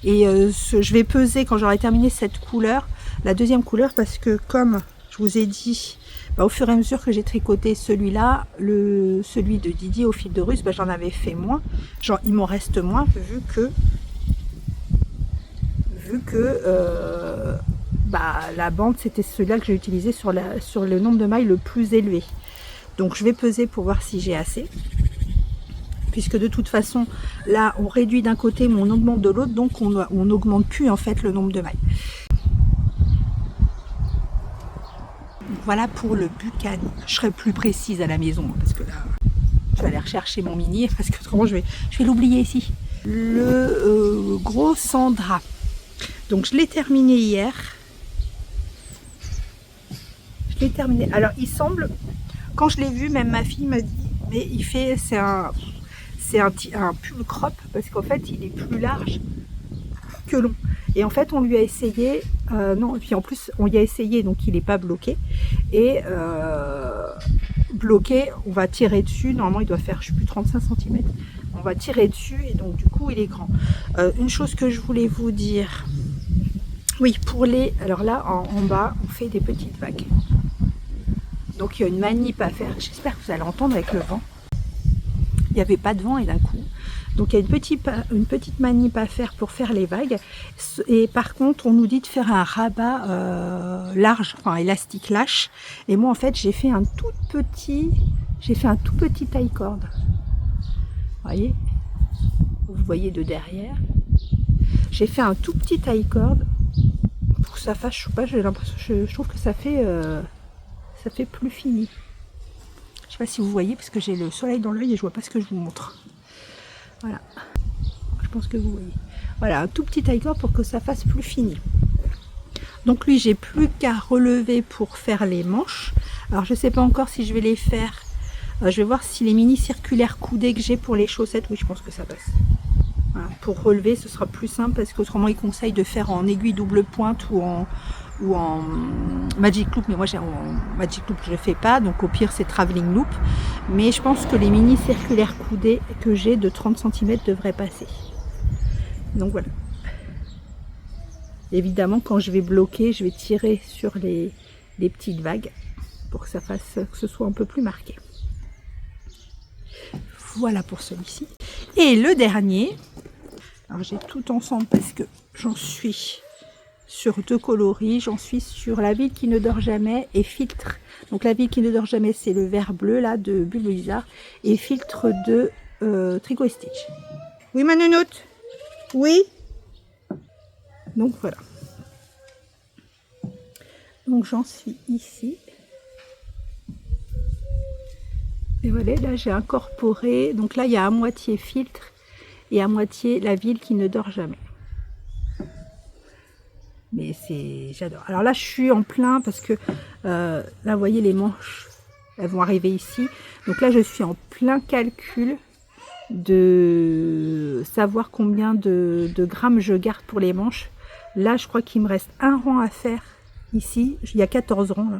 Et je vais peser quand j'aurai terminé cette couleur, la 2e couleur, parce que comme je vous ai dit, bah, au fur et à mesure que j'ai tricoté celui-là, celui de Didier au fil de russe, bah, j'en avais fait moins. Genre, il m'en reste moins vu que bah, la bande, c'était celui-là que j'ai utilisé sur le nombre de mailles le plus élevé. Donc je vais peser pour voir si j'ai assez. Puisque de toute façon, là, on réduit d'un côté, mais on augmente de l'autre. Donc on n'augmente plus en fait le nombre de mailles. Voilà pour le Bucaner. Je serai plus précise à la maison. Parce que là, je vais aller rechercher mon mini. Parce que autrement, je vais l'oublier ici. Le gros Sandra. Donc je l'ai terminé hier. Alors il semble... Quand je l'ai vu, même ma fille m'a dit, mais c'est un pull crop, parce qu'en fait il est plus large que long. Et en fait on lui a essayé, non, et puis en plus on y a essayé, donc il n'est pas bloqué. Et bloqué, on va tirer dessus, normalement il doit faire, je sais plus, 35 cm. On va tirer dessus et donc du coup il est grand. Une chose que je voulais vous dire, oui, alors là en bas on fait des petites vagues. Donc il y a une manip à faire, j'espère que vous allez entendre avec le vent. Il n'y avait pas de vent et d'un coup. Donc il y a une petite manip à faire pour faire les vagues. Et par contre, on nous dit de faire un rabat large, enfin élastique lâche. Et moi en fait, j'ai fait un tout petit taille corde. Vous voyez de derrière. J'ai fait un tout petit taille corde pour que ça fasse, je sais pas, j'ai l'impression, je trouve que ça fait plus fini. Je sais pas si vous voyez parce que j'ai le soleil dans l'œil et je vois pas ce que je vous montre. Voilà, je pense que vous voyez. Voilà, un tout petit taille corde pour que ça fasse plus fini. Donc lui, j'ai plus qu'à relever pour faire les manches. Alors je sais pas encore si je vais les faire. Je vais voir si les mini circulaires coudées que j'ai pour les chaussettes, oui, je pense que ça passe. Voilà, pour relever, ce sera plus simple parce qu'autrement, ils conseillent de faire en aiguille double pointe ou en Magic Loop, mais moi en Magic Loop je ne fais pas, donc au pire c'est Traveling Loop, mais je pense que les mini circulaires coudées que j'ai de 30 cm devraient passer. Donc voilà, évidemment quand je vais bloquer, je vais tirer sur les petites vagues pour que ce soit un peu plus marqué. Voilà pour celui-ci. Et le dernier, alors j'ai tout ensemble parce que j'en suis sur 2 coloris, j'en suis sur La Ville qui ne dort jamais et Filtre. Donc La Ville qui ne dort jamais, c'est le vert bleu là de Bulle Blizzard, et Filtre de Tricot & Stitch. Oui ma nounoute? Oui. Donc voilà. Donc j'en suis ici. Et voilà, là j'ai incorporé, donc là il y a à moitié Filtre et à moitié La Ville qui ne dort jamais. Mais j'adore. Alors là je suis en plein parce que là vous voyez les manches, elles vont arriver ici. Donc là je suis en plein calcul de savoir combien de grammes je garde pour les manches. Là, je crois qu'il me reste un rang à faire. Ici, il y a 14 rangs là.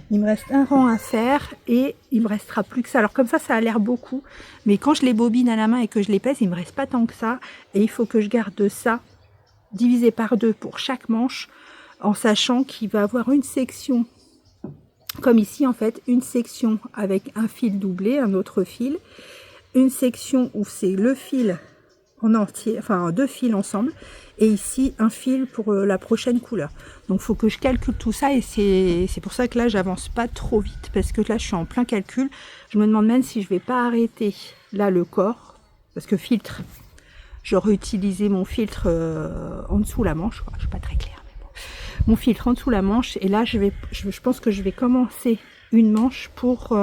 Il me reste un rang à faire et il me restera plus que ça. Alors comme ça a l'air beaucoup, mais quand je les bobine à la main et que je les pèse, il me reste pas tant que ça. Et il faut que je garde ça divisé par 2 pour chaque manche, en sachant qu'il va avoir une section, comme ici en fait, une section avec un fil doublé, un autre fil, une section où c'est le fil en entier, enfin 2 fils ensemble, et ici un fil pour la prochaine couleur. Donc il faut que je calcule tout ça, et c'est pour ça que là j'avance pas trop vite, parce que là je suis en plein calcul. Je me demande même si je vais pas arrêter là le corps, parce que filtre, j'aurais utilisé mon filtre en dessous la manche, je suis pas très claire, mais bon. Mon filtre en dessous la manche, et là je pense que je vais commencer une manche pour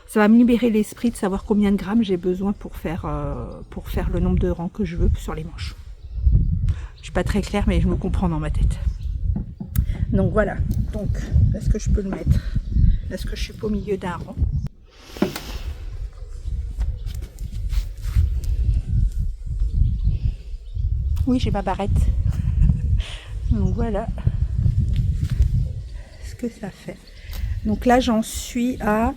ça va me libérer l'esprit de savoir combien de grammes j'ai besoin pour faire le nombre de rangs que je veux sur les manches. Je suis pas très claire, mais je me comprends dans ma tête. Donc voilà. Donc, est-ce que je peux le mettre? Est-ce que je suis pas au milieu d'un rang? Oui, j'ai ma barrette. Donc voilà ce que ça fait. Donc là, j'en suis à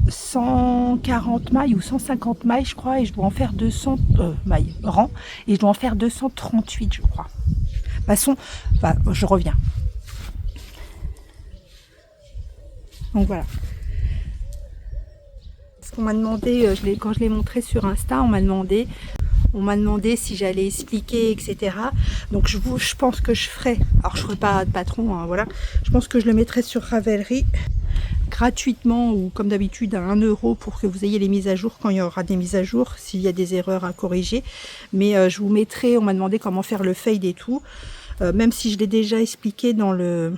140 mailles ou 150 mailles, je crois, et je dois en faire 200 mailles rangs, et je dois en faire 238, je crois. De toute façon, enfin, je reviens. Donc voilà. Parce qu'on m'a demandé, quand je l'ai montré sur Insta, on m'a demandé si j'allais expliquer, etc. Donc je pense que je ferai, alors je ferai pas de patron, hein, voilà. Je pense que je le mettrai sur Ravelry gratuitement, ou comme d'habitude à 1 € pour que vous ayez les mises à jour quand il y aura des mises à jour, s'il y a des erreurs à corriger. Mais je vous mettrai, on m'a demandé comment faire le fade et tout, même si je l'ai déjà expliqué dans le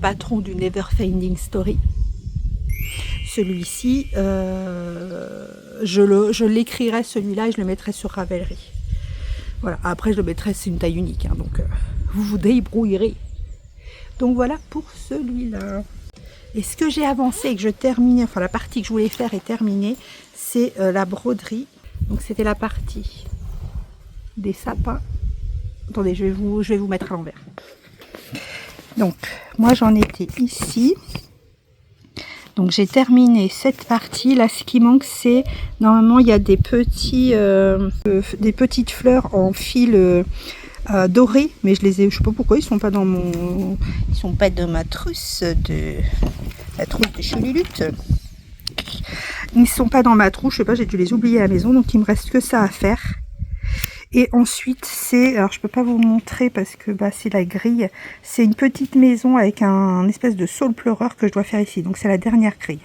patron du Never Fading Story. Celui-ci, je l'écrirai celui-là et je le mettrai sur Ravelry. Voilà, après je le mettrai, c'est une taille unique, hein, donc vous vous débrouillerez. Donc voilà pour celui-là. Et ce que j'ai avancé et que je termine, enfin la partie que je voulais faire est terminée, c'est la broderie. Donc c'était la partie des sapins. Attendez, je vais vous mettre à l'envers. Donc moi j'en étais ici. Donc j'ai terminé cette partie. Là, ce qui manque, c'est normalement il y a des petites fleurs en fil doré, mais je sais pas pourquoi ils sont pas dans ma trousse la trousse de Cholulute. Ils sont pas dans ma trousse, je sais pas, j'ai dû les oublier à la maison, donc il me reste que ça à faire. Et ensuite c'est, alors je peux pas vous montrer parce que c'est la grille, c'est une petite maison avec un espèce de saule pleureur que je dois faire ici, donc c'est la dernière grille.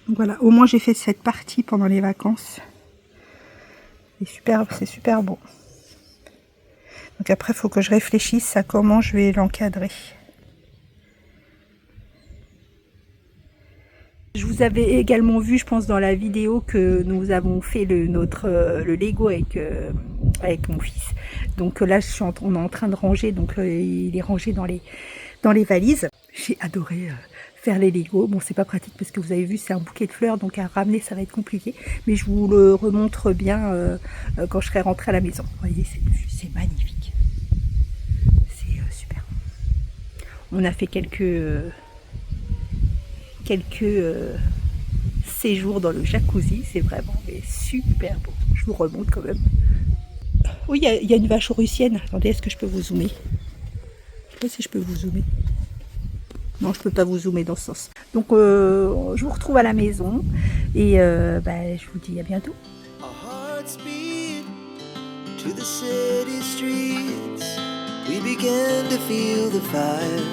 Donc voilà, au moins j'ai fait cette partie pendant les vacances. C'est super beau. Donc après il faut que je réfléchisse à comment je vais l'encadrer. Je vous avais également vu, je pense, dans la vidéo que nous avons fait le Lego avec mon fils. Donc là, on est en train de ranger, donc il est rangé dans les valises. J'ai adoré faire les Lego. Bon, c'est pas pratique parce que vous avez vu, c'est un bouquet de fleurs, donc à ramener, ça va être compliqué. Mais je vous le remontre bien quand je serai rentrée à la maison. Vous voyez, cette vue, c'est magnifique. C'est super. On a fait quelques séjours dans le jacuzzi, c'est vraiment super beau. Je vous remonte quand même. Oui, il y a une vache russienne. Attendez, est-ce que je peux vous zoomer? Je sais pas si je peux vous zoomer. Non, je peux pas vous zoomer dans ce sens. Donc, je vous retrouve à la maison et je vous dis à bientôt. Our hearts beat to the city streets. We began to feel the fire.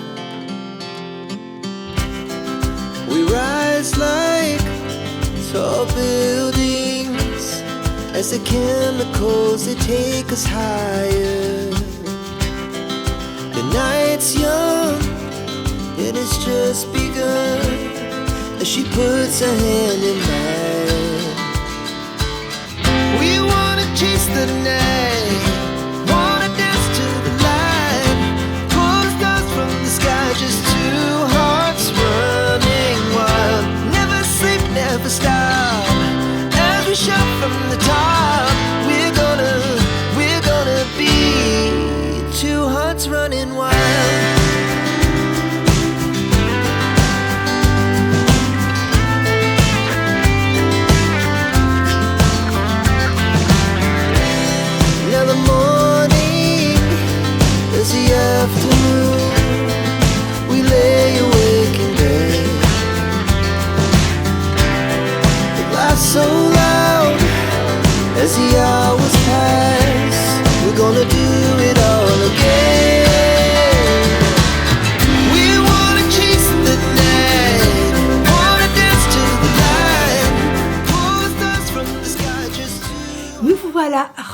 We rise like tall buildings as the chemicals they take us higher. The night's young, it has just begun as she puts her hand in mine. We wanna chase the night, wanna dance to the light, pull the stars from the sky, just two hearts running wild.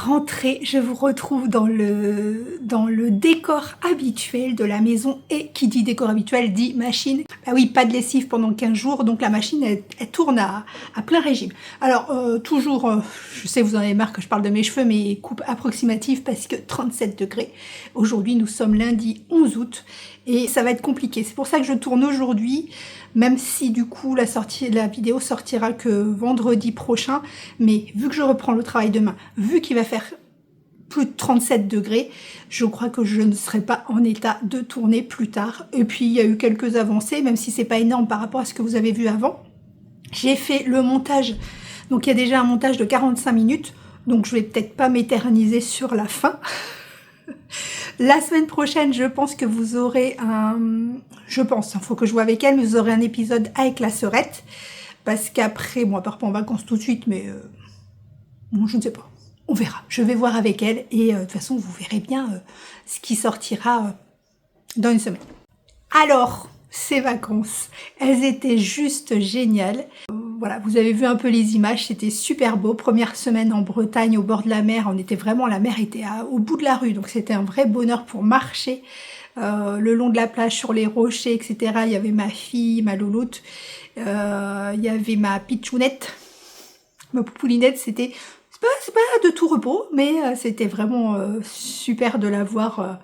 rentrée, je vous retrouve dans le décor habituel de la maison. Et qui dit décor habituel dit machine. Bah oui, pas de lessive pendant 15 jours, donc la machine elle tourne à plein régime. Alors toujours, je sais vous en avez marre que je parle de mes cheveux, mais coupe approximative parce que 37 degrés. Aujourd'hui nous sommes lundi 11 août et ça va être compliqué. C'est pour ça que je tourne aujourd'hui, même si du coup la vidéo sortira que vendredi prochain. Mais vu que je reprends le travail demain, vu qu'il va faire plus de 37 degrés, je crois que je ne serai pas en état de tourner plus tard. Et puis il y a eu quelques avancées, même si c'est pas énorme par rapport à ce que vous avez vu avant. J'ai fait le montage, donc il y a déjà un montage de 45 minutes, donc je vais peut-être pas m'éterniser sur la fin. La semaine prochaine, je pense que vous aurez il faut que je vois avec elle, mais vous aurez un épisode avec la sœurette, parce qu'après, bon, elle part pas en vacances tout de suite, mais bon, je ne sais pas. On verra. Je vais voir avec elle et de toute façon, vous verrez bien ce qui sortira dans une semaine. Alors, ces vacances, elles étaient juste géniales. Voilà, vous avez vu un peu les images, c'était super beau. Première semaine en Bretagne, au bord de la mer, la mer était au bout de la rue, donc c'était un vrai bonheur pour marcher le long de la plage, sur les rochers, etc. Il y avait ma fille, ma louloute, il y avait ma pitchounette, ma poupoulinette, c'est pas de tout repos, mais c'était vraiment super de la voir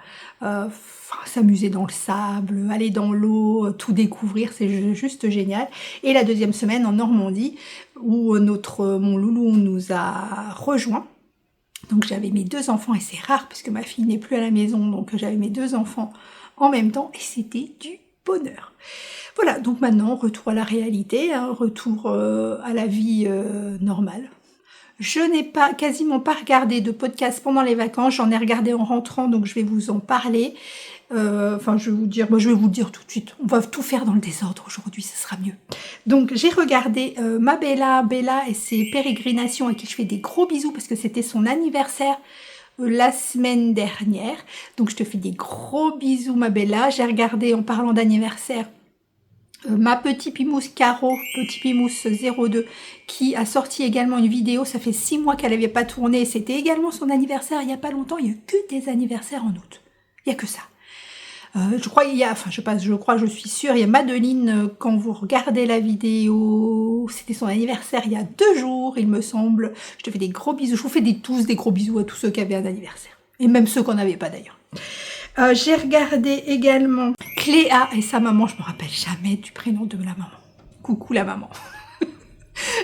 s'amuser dans le sable, aller dans l'eau, tout découvrir, c'est juste génial. Et la deuxième semaine en Normandie, où mon loulou nous a rejoints. Donc j'avais mes 2 enfants, et c'est rare parce que ma fille n'est plus à la maison, donc j'avais mes 2 enfants en même temps, et c'était du bonheur. Voilà, donc maintenant, retour à la réalité, retour à la vie normale. Je n'ai quasiment pas regardé de podcast pendant les vacances, j'en ai regardé en rentrant, donc je vais vous en parler. Je vais vous le dire tout de suite, on va tout faire dans le désordre aujourd'hui, ce sera mieux. Donc j'ai regardé ma Bella et ses pérégrinations, à qui je fais des gros bisous parce que c'était son anniversaire la semaine dernière. Donc je te fais des gros bisous ma Bella. J'ai regardé, en parlant d'anniversaire, ma petite Pimousse Caro, petit Pimousse 02, qui a sorti également une vidéo. Ça fait 6 mois qu'elle n'avait pas tourné, c'était également son anniversaire il n'y a pas longtemps. Il n'y a que des anniversaires en août, il n'y a que ça. Je suis sûre, il y a Madeline, quand vous regardez la vidéo, c'était son anniversaire il y a 2 jours, il me semble. Je te fais des gros bisous, je vous fais tous des gros bisous à tous ceux qui avaient un anniversaire. Et même ceux qu'on n'avait pas d'ailleurs. J'ai regardé également Cléa et sa maman, je me rappelle jamais du prénom de la maman. Coucou la maman.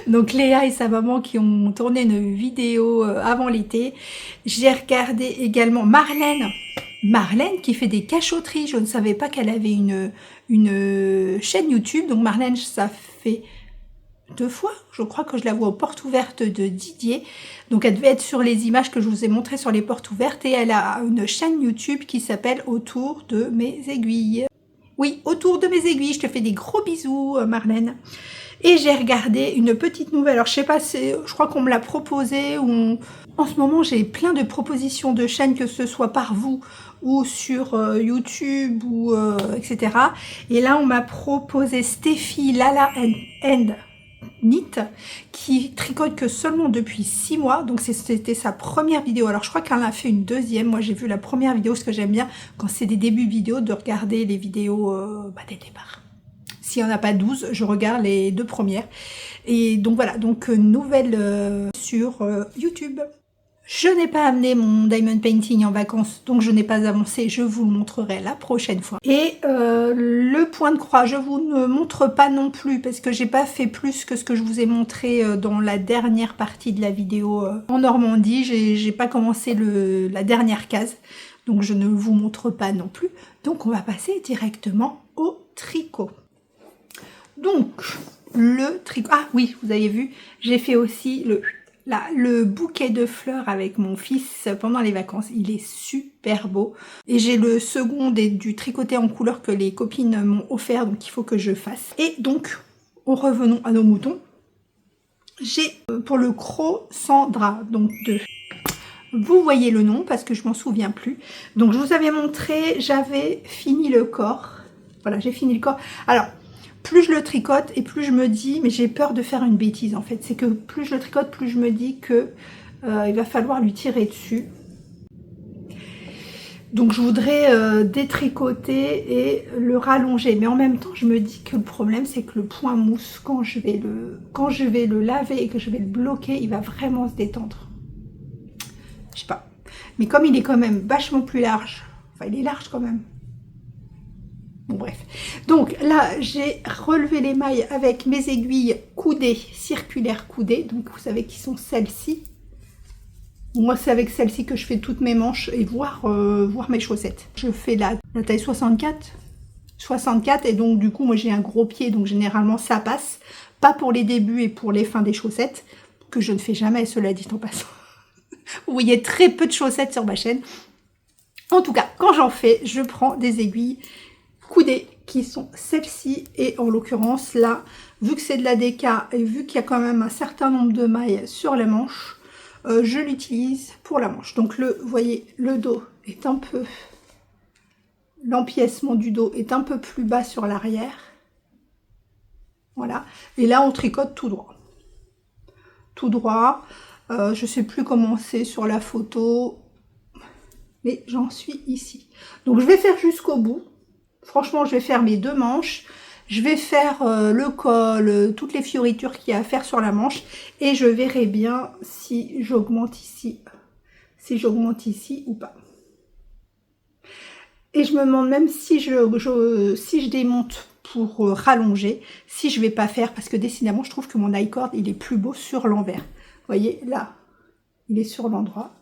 Donc Léa et sa maman qui ont tourné une vidéo avant l'été. J'ai regardé également Marlène qui fait des cachotteries. Je ne savais pas qu'elle avait une chaîne YouTube. Donc Marlène, ça fait 2 fois, je crois que je la vois aux portes ouvertes de Didier. Donc elle devait être sur les images que je vous ai montrées sur les portes ouvertes. Et elle a une chaîne YouTube qui s'appelle Autour de mes aiguilles. Oui, Autour de mes aiguilles. Je te fais des gros bisous Marlène. Et j'ai regardé une petite nouvelle, alors je sais pas, je crois qu'on me l'a proposé, en ce moment j'ai plein de propositions de chaînes, que ce soit par vous ou sur YouTube ou etc. Et là on m'a proposé Steffi Lala and Knit, qui tricote que seulement depuis 6 mois, donc c'était sa première vidéo. Alors je crois qu'elle a fait une deuxième, moi j'ai vu la première vidéo, ce que j'aime bien quand c'est des débuts vidéo, de regarder les vidéos dès le départ. S'il n'y en a pas 12, je regarde les 2 premières. Et donc voilà, donc nouvelle sur YouTube. Je n'ai pas amené mon diamond painting en vacances, donc je n'ai pas avancé, je vous le montrerai la prochaine fois. Et le point de croix, je vous ne montre pas non plus, parce que j'ai pas fait plus que ce que je vous ai montré dans la dernière partie de la vidéo en Normandie. J'ai pas commencé la dernière case, donc je ne vous montre pas non plus. Donc on va passer directement au tricot. Donc, le tricot... Ah oui, vous avez vu, j'ai fait aussi le bouquet de fleurs avec mon fils pendant les vacances. Il est super beau. Et j'ai le second du tricoté en couleur que les copines m'ont offert, donc il faut que je fasse. Et donc, revenons à nos moutons. J'ai pour le croc sans drap, donc vous voyez le nom parce que je m'en souviens plus. Donc je vous avais montré, j'avais fini le corps. Voilà, j'ai fini le corps. Alors, plus je le tricote et plus je me dis, mais j'ai peur de faire une bêtise en fait, c'est que plus je le tricote, plus je me dis que il va falloir lui tirer dessus. Donc je voudrais détricoter et le rallonger, mais en même temps je me dis que le problème c'est que le point mousse, quand je vais le laver et que je vais le bloquer, il va vraiment se détendre. Je sais pas. Mais comme il est quand même vachement plus large, enfin il est large quand même. Bon bref. Donc là j'ai relevé les mailles avec mes aiguilles coudées, circulaires coudées, donc vous savez qui sont celles-ci. Moi, c'est avec celle-ci que je fais toutes mes manches et voir mes chaussettes. Je fais la taille 64. 64 et donc du coup, moi j'ai un gros pied, donc généralement ça passe. Pas pour les débuts et pour les fins des chaussettes, que je ne fais jamais, cela dit en passant. Vous voyez très peu de chaussettes sur ma chaîne. En tout cas, quand j'en fais, je prends des aiguilles coudées qui sont celles-ci. Et en l'occurrence, là, vu que c'est de la DK et vu qu'il y a quand même un certain nombre de mailles sur les manches, je l'utilise pour la manche. Donc vous voyez, le dos est un peu, l'empiècement du dos est un peu plus bas sur l'arrière. Voilà. Et là, on tricote tout droit. Tout droit. Je sais plus comment c'est sur la photo, mais j'en suis ici. Donc je vais faire jusqu'au bout. Franchement, je vais faire mes 2 manches. Je vais faire le col, toutes les fioritures qu'il y a à faire sur la manche. Et je verrai bien si j'augmente ici. Si j'augmente ici ou pas. Et je me demande même si je démonte pour rallonger, si je vais pas faire, parce que décidément, je trouve que mon i-cord, il est plus beau sur l'envers. Vous voyez, là, il est sur l'endroit.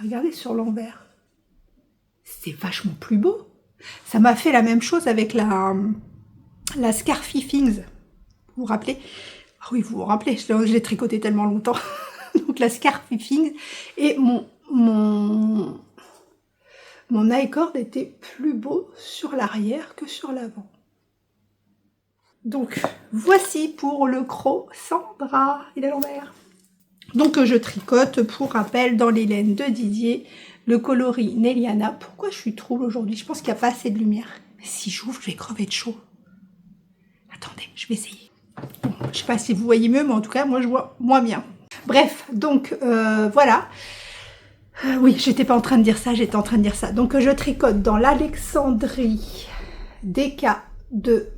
Regardez sur l'envers. C'est vachement plus beau. Ça m'a fait la même chose avec la Scarfy Things. Vous vous rappelez? Ah oui, vous vous rappelez, je l'ai tricoté tellement longtemps. Donc la Scarfy Things. Et mon i-cord était plus beau sur l'arrière que sur l'avant. Donc voici pour le croc Sandra. Il est à l'envers. Donc je tricote pour rappel dans les laines de Didier, le coloris Nelliana. Pourquoi je suis trouble aujourd'hui? Je pense qu'il n'y a pas assez de lumière. Mais si j'ouvre, je vais crever de chaud. Attendez, je vais essayer. Bon, je ne sais pas si vous voyez mieux, mais en tout cas, moi je vois moins bien. Bref, donc voilà. Oui, j'étais pas en train de dire ça, j'étais en train de dire ça. Donc je tricote dans l'Alexandrie DK de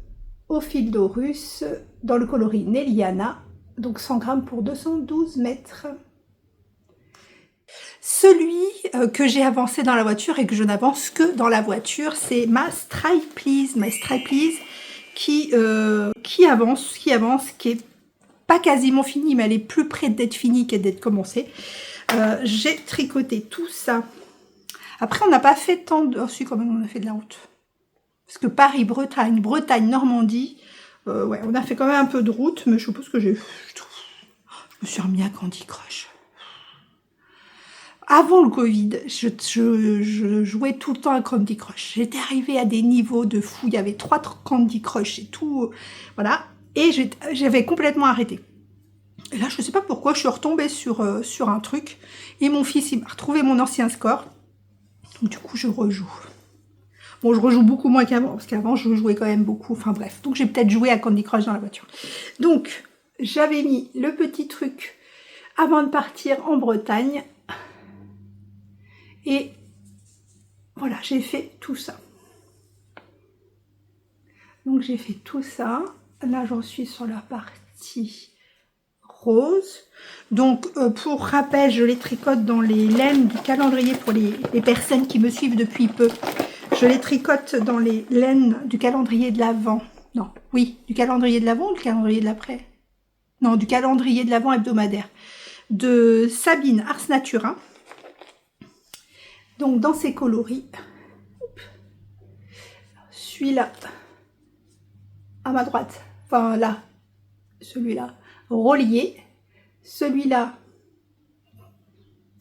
au fil d'eau russe, dans le coloris Nelliana. Donc 100 grammes pour 212 mètres. Celui que j'ai avancé dans la voiture et que je n'avance que dans la voiture, c'est ma Stripe Please. Ma Stripe Please qui avance, qui est pas quasiment finie, mais elle est plus près d'être finie qu'être d'être commencée. J'ai tricoté tout ça. Après, on n'a pas fait tant de... Oh si, quand même, on a fait de la route. Parce que Paris-Bretagne, Bretagne-Normandie, ouais, on a fait quand même un peu de route, mais je suppose que je me suis remis à Candy Crush. Avant le Covid, je jouais tout le temps à Candy Crush. J'étais arrivée à des niveaux de fou. Il y avait 3 Candy Crush et tout. Voilà. Et j'avais complètement arrêté. Et là, je ne sais pas pourquoi, je suis retombée sur un truc. Et mon fils, il m'a retrouvé mon ancien score. Donc du coup, je rejoue. Bon, je rejoue beaucoup moins qu'avant, parce qu'avant, je jouais quand même beaucoup. Enfin bref, donc j'ai peut-être joué à Candy Crush dans la voiture. Donc, j'avais mis le petit truc avant de partir en Bretagne. Et voilà, j'ai fait tout ça. Donc j'ai fait tout ça. Là, j'en suis sur la partie rose. Donc pour rappel, je les tricote dans les laines du calendrier pour les personnes qui me suivent depuis peu. Je les tricote dans les laines du calendrier de l'Avent. Non, oui, du calendrier de l'Avent ou du calendrier de l'après? Non, du calendrier de l'Avent hebdomadaire. De Sabine Ars Natura. Donc dans ces coloris, celui-là à ma droite, enfin là, celui-là relié, celui-là,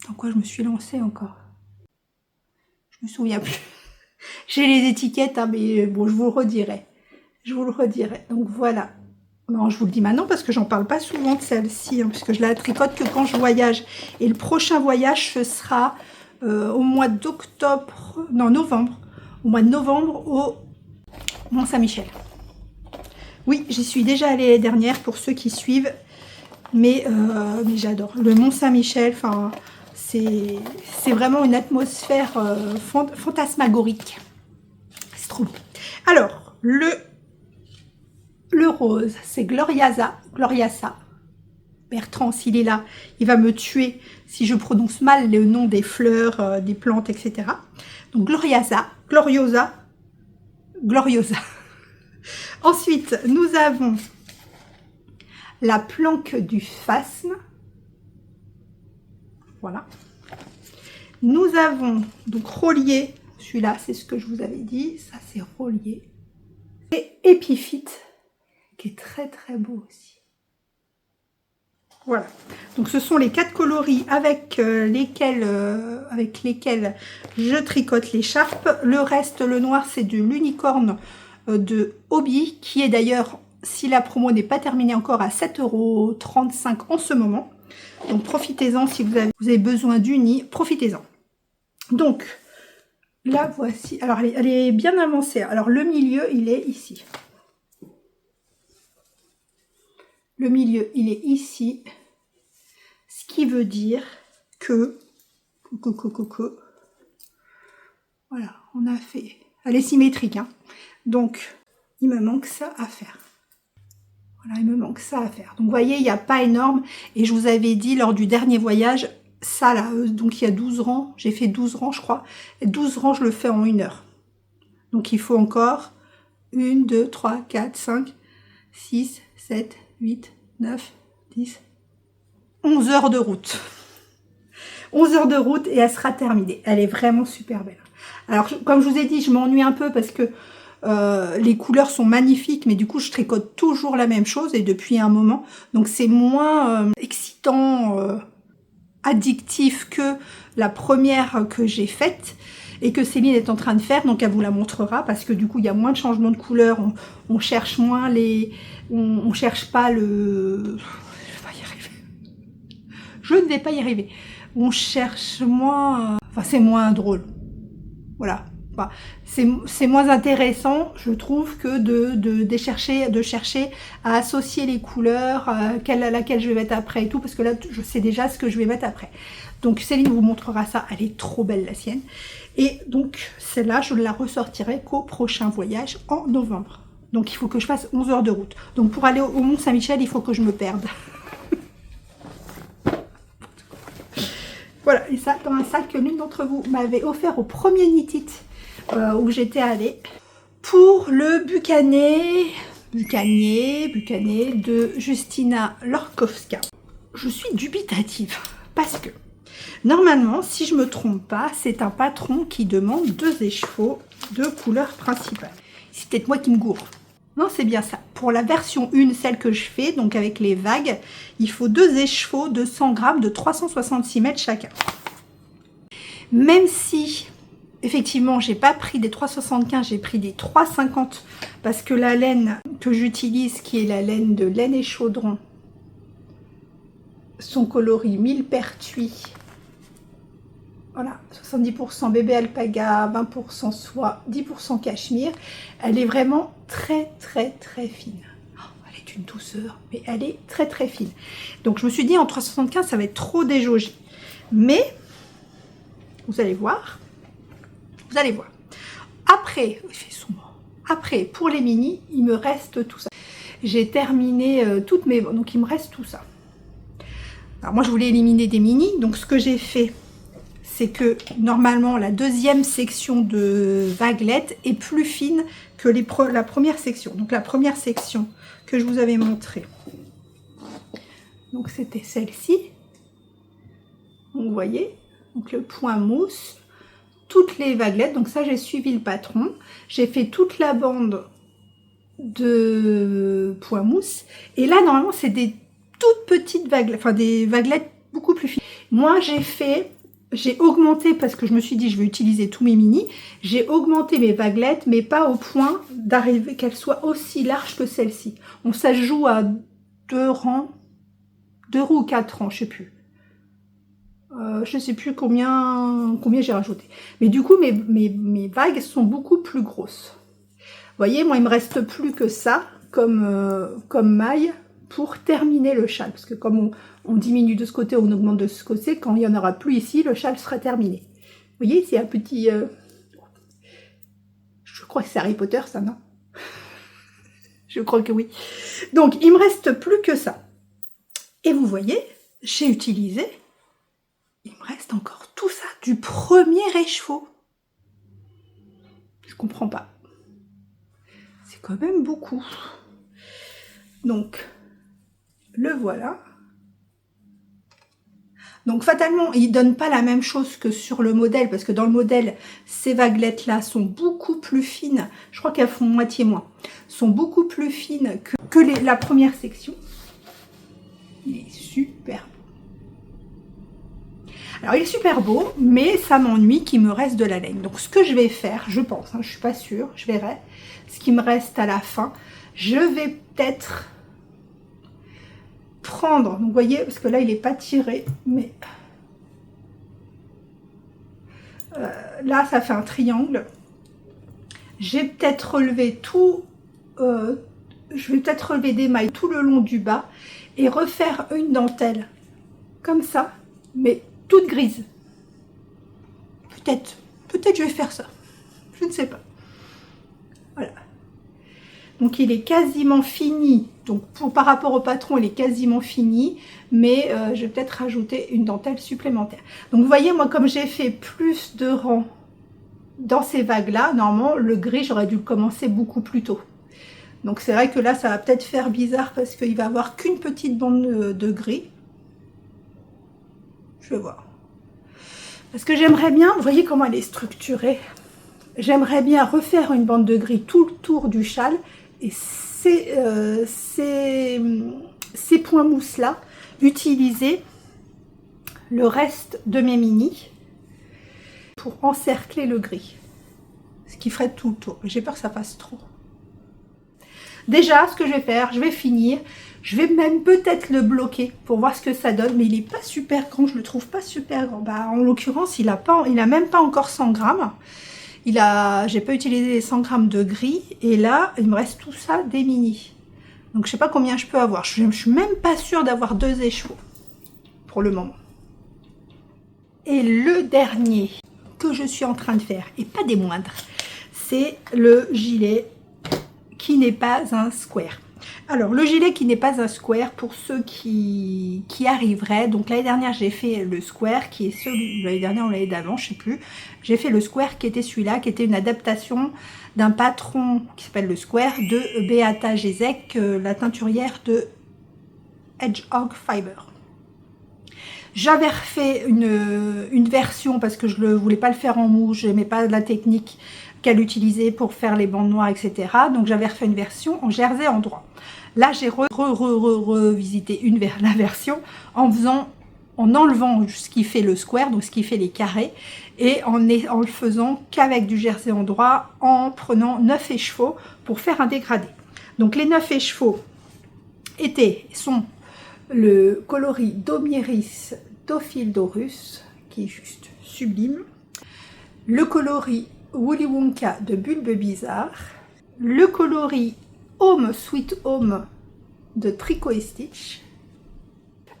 dans quoi je me suis lancée encore? Je me souviens plus. J'ai les étiquettes, hein, mais bon, je vous le redirai. Je vous le redirai. Donc voilà. Non, je vous le dis maintenant parce que j'en parle pas souvent de celle-ci, hein, puisque je la tricote que quand je voyage. Et le prochain voyage, ce sera au mois d'octobre, non, novembre. Au mois de novembre au Mont Saint-Michel. Oui, j'y suis déjà allée l'année dernière pour ceux qui suivent. mais j'adore. Le Mont Saint-Michel, enfin, c'est vraiment une atmosphère fantasmagorique. C'est trop beau. Alors, le rose, c'est Gloriasa. Bertrand, s'il est là, il va me tuer si je prononce mal le nom des fleurs, des plantes, etc. Donc Gloriosa. Ensuite, nous avons la planque du phasme. Voilà. Nous avons donc Rolier. Celui-là, c'est ce que je vous avais dit. Ça, c'est Rolier. Et Épiphyte, qui est très très beau aussi. Voilà, donc ce sont les 4 coloris avec lesquels je tricote l'écharpe. Le reste, le noir, c'est de l'unicorne de Hobby, qui est d'ailleurs, si la promo n'est pas terminée encore, à 7,35 € en ce moment. Donc profitez-en si vous avez besoin d'uni, profitez-en. Donc, là voici, alors elle est bien avancée. Alors le milieu, il est ici. Le milieu, il est ici. Ce qui veut dire que... Voilà, on a fait... Elle est symétrique, hein. Donc, il me manque ça à faire. Voilà, il me manque ça à faire. Donc, vous voyez, il n'y a pas énorme. Et je vous avais dit, lors du dernier voyage, ça là, donc il y a 12 rangs. J'ai fait 12 rangs, je crois. Et 12 rangs, je le fais en 1 heure. Donc, il faut encore 1, 2, 3, 4, 5, 6, 7, 8, 9, 10, 11 heures de route. 11 heures de route et elle sera terminée. Elle est vraiment super belle. Alors, comme je vous ai dit, je m'ennuie un peu parce que les couleurs sont magnifiques, mais du coup, je tricote toujours la même chose et depuis un moment. Donc, c'est moins excitant, addictif que la première que j'ai faite et que Céline est en train de faire. Donc, elle vous la montrera parce que du coup, il y a moins de changements de couleurs. On cherche moins les... On cherche pas le... Je ne vais pas y arriver. On cherche moins... Enfin, c'est moins drôle. Voilà. Enfin, c'est moins intéressant, je trouve, que de chercher à associer les couleurs, à laquelle je vais mettre après et tout, parce que là, je sais déjà ce que je vais mettre après. Donc, Céline vous montrera ça. Elle est trop belle, la sienne. Et donc, celle-là, je ne la ressortirai qu'au prochain voyage en novembre. Donc, il faut que je fasse 11 heures de route. Donc, pour aller au Mont Saint-Michel, il faut que je me perde. Voilà, et ça dans un sac que l'une d'entre vous m'avait offert au premier Knit It où j'étais allée. Pour le bucanier de Justina Lorkowska. Je suis dubitative parce que normalement, si je me trompe pas, c'est un patron qui demande 2 écheveaux de couleur principale. C'est peut-être moi qui me gourre. Non, c'est bien ça. Pour la version 1, celle que je fais, donc avec les vagues, il faut 2 écheveaux de 100 grammes de 366 mètres chacun. Même si, effectivement, j'ai pas pris des 3,75, j'ai pris des 3,50 parce que la laine que j'utilise, qui est la laine de Laine et Chaudron, son coloris millepertuis, voilà, 70% bébé alpaga, 20% soie, 10% cachemire. Elle est vraiment très très très fine. Oh, elle est d'une douceur, mais elle est très très fine. Donc je me suis dit en 3,75 ça va être trop déjaugi. Mais vous allez voir. Vous allez voir. Après, il fait sombre. Après, pour les mini, il me reste tout ça. J'ai terminé toutes mes... Donc il me reste tout ça. Alors moi je voulais éliminer des mini. Donc ce que j'ai fait, c'est que normalement la deuxième section de vaguelettes est plus fine que la première section. Donc la première section que je vous avais montrée, donc c'était celle-ci. Vous voyez, donc le point mousse, toutes les vaguelettes. Donc ça, j'ai suivi le patron. J'ai fait toute la bande de point mousse. Et là, normalement, c'est des toutes petites vaguelettes, enfin des vaguelettes beaucoup plus fines. Moi, j'ai augmenté parce que je me suis dit je vais utiliser tous mes mini. J'ai augmenté mes vaguelettes, mais pas au point d'arriver qu'elles soient aussi larges que celle-ci. Donc ça se joue à 2 rangs, 2 roues ou 4 rangs, je sais plus. Je sais plus combien j'ai rajouté. Mais du coup, mes vagues sont beaucoup plus grosses. Vous voyez, moi, il me reste plus que ça comme maille pour terminer le châle. Parce que comme on diminue de ce côté, on augmente de ce côté, quand il n'y en aura plus ici, le châle sera terminé. Vous voyez, c'est un petit... Je crois que c'est Harry Potter, ça, non? Je crois que oui. Donc, il me reste plus que ça. Et vous voyez, j'ai utilisé... Il me reste encore tout ça du premier écheveau. Je comprends pas. C'est quand même beaucoup. Donc, le voilà. Donc, fatalement, il ne donne pas la même chose que sur le modèle, parce que dans le modèle, ces vaguelettes-là sont beaucoup plus fines. Je crois qu'elles font moitié moins. Sont beaucoup plus fines que la première section. Il est super beau. Alors, il est super beau, mais ça m'ennuie qu'il me reste de la laine. Donc, ce que je vais faire, je pense, je ne suis pas sûre, je verrai ce qui me reste à la fin. Je vais peut-être prendre, donc vous voyez, parce que là, il n'est pas tiré, mais là, ça fait un triangle. J'ai peut-être relevé tout, je vais peut-être relever des mailles tout le long du bas et refaire une dentelle comme ça, mais toute grise. Peut-être je vais faire ça. Je ne sais pas. Voilà. Donc il est quasiment fini. Donc par rapport au patron, il est quasiment fini. Mais je vais peut-être rajouter une dentelle supplémentaire. Donc vous voyez, moi comme j'ai fait plus de rangs dans ces vagues-là, normalement le gris, j'aurais dû commencer beaucoup plus tôt. Donc c'est vrai que là, ça va peut-être faire bizarre parce qu'il va avoir qu'une petite bande de gris. Je vais voir. Parce que j'aimerais bien, vous voyez comment elle est structurée. J'aimerais bien refaire une bande de gris tout le tour du châle. Et ces points mousse là, utiliser le reste de mes mini pour encercler le gris. Ce qui ferait tout le tour. J'ai peur que ça fasse trop. Déjà, ce que je vais faire, je vais finir. Je vais même peut-être le bloquer pour voir ce que ça donne. Mais il n'est pas super grand, je le trouve pas super grand. Bah, en l'occurrence, il a même pas encore 100 grammes. J'ai pas utilisé les 100 grammes de gris. Et là, il me reste tout ça des mini. Donc, je sais pas combien je peux avoir. Je suis même pas sûre d'avoir 2 écheveaux pour le moment. Et le dernier que je suis en train de faire, et pas des moindres, c'est le gilet qui n'est pas un square. Alors, le gilet qui n'est pas un square, pour ceux qui arriveraient, donc l'année dernière, j'ai fait le square, qui est celui, l'année dernière ou l'année d'avant, je sais plus, j'ai fait le square qui était celui-là, qui était une adaptation d'un patron qui s'appelle le square de Beata Jezek, la teinturière de Hedgehog Fiber. J'avais refait une version parce que je ne voulais pas le faire en mousse, je n'aimais pas la technique qu'elle utilisait pour faire les bandes noires, etc. Donc j'avais refait une version en jersey en droit. Là, j'ai revisité la version en enlevant ce qui fait le square, donc ce qui fait les carrés, et en le faisant qu'avec du jersey en droit, en prenant 9 écheveaux pour faire un dégradé. Donc les 9 écheveaux sont le coloris Domieris d'Ophildorus, qui est juste sublime, le coloris Woolly Wonka de Bulbe Bizarre, le coloris Home Sweet Home de Tricot et Stitch,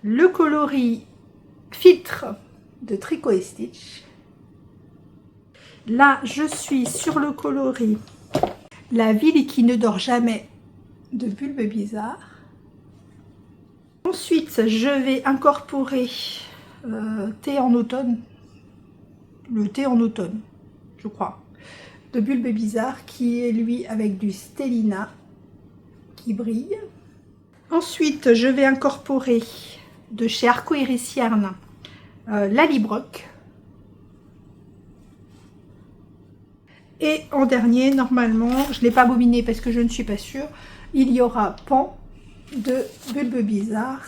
le coloris Filtre de Tricot et Stitch. Là, je suis sur le coloris La ville qui ne dort jamais de Bulbe Bizarre. Ensuite, je vais incorporer thé en automne, le thé en automne, je crois, de Bulbe Bizarre, qui est lui avec du Stellina qui brille. Ensuite, je vais incorporer de chez Arco Iris Yarn la Librock. Et en dernier, normalement, je ne l'ai pas bobiné parce que je ne suis pas sûre, il y aura Pan de Bulbe Bizarre,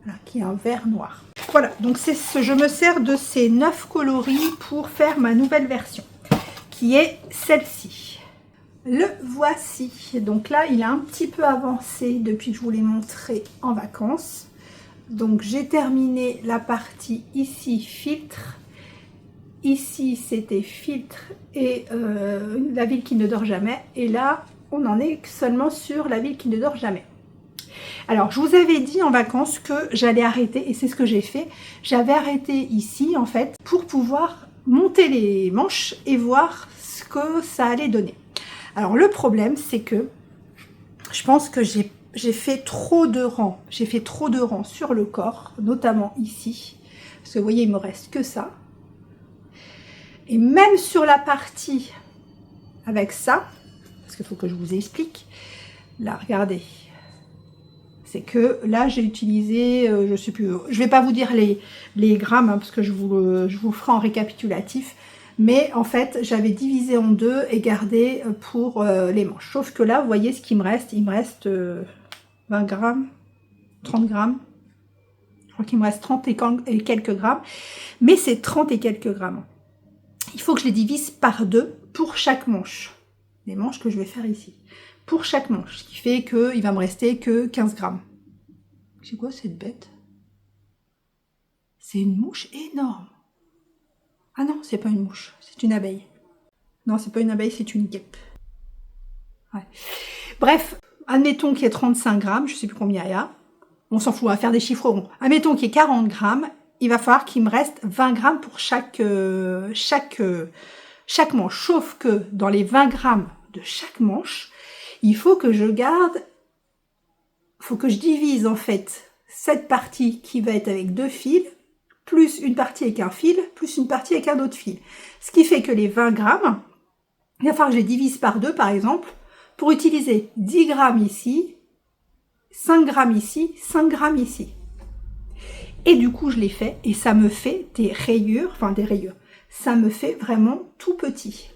voilà, qui est un vert noir. Voilà, donc je me sers de ces 9 coloris pour faire ma nouvelle version, qui est celle-ci. Le voici. Donc là, il a un petit peu avancé depuis que je vous l'ai montré en vacances. Donc j'ai terminé la partie ici, filtre. Ici, c'était filtre et la ville qui ne dort jamais. Et là, on en est seulement sur La ville qui ne dort jamais. Alors, je vous avais dit en vacances que j'allais arrêter, et c'est ce que j'ai fait. J'avais arrêté ici, en fait, pour pouvoir monter les manches et voir ce que ça allait donner. Alors, le problème, c'est que je pense que j'ai fait trop de rangs. J'ai fait trop de rangs sur le corps, notamment ici. Parce que vous voyez, il me reste que ça. Et même sur la partie avec ça, parce qu'il faut que je vous explique. Là, regardez. C'est que là, j'ai utilisé, je sais plus, je vais pas vous dire les grammes, hein, parce que je vous le ferai en récapitulatif. Mais en fait, j'avais divisé en deux et gardé pour les manches. Sauf que là, vous voyez ce qu'il me reste. Il me reste 20 grammes, 30 grammes. Je crois qu'il me reste 30 et quelques grammes. Mais c'est 30 et quelques grammes. Il faut que je les divise par deux pour chaque manche. Les manches que je vais faire ici. Pour chaque manche. Ce qui fait qu'il va me rester que 15 grammes. C'est quoi cette bête? C'est une mouche énorme. Ah non, c'est pas une mouche. C'est une abeille. Non, c'est pas une abeille, c'est une guêpe. Ouais. Bref, admettons qu'il y ait 35 grammes. Je sais plus combien il y a. On s'en fout, on va faire des chiffres ronds. Admettons qu'il y ait 40 grammes. Il va falloir qu'il me reste 20 grammes pour chaque manche. Sauf que dans les 20 grammes de chaque manche, il faut que je garde, faut que je divise en fait cette partie qui va être avec deux fils, plus une partie avec un fil, plus une partie avec un autre fil. Ce qui fait que les 20 grammes, il va falloir que je les divise par deux par exemple, pour utiliser 10 grammes ici, 5 grammes ici, 5 grammes ici. Et du coup, je l'ai fait et ça me fait des rayures, ça me fait vraiment tout petit.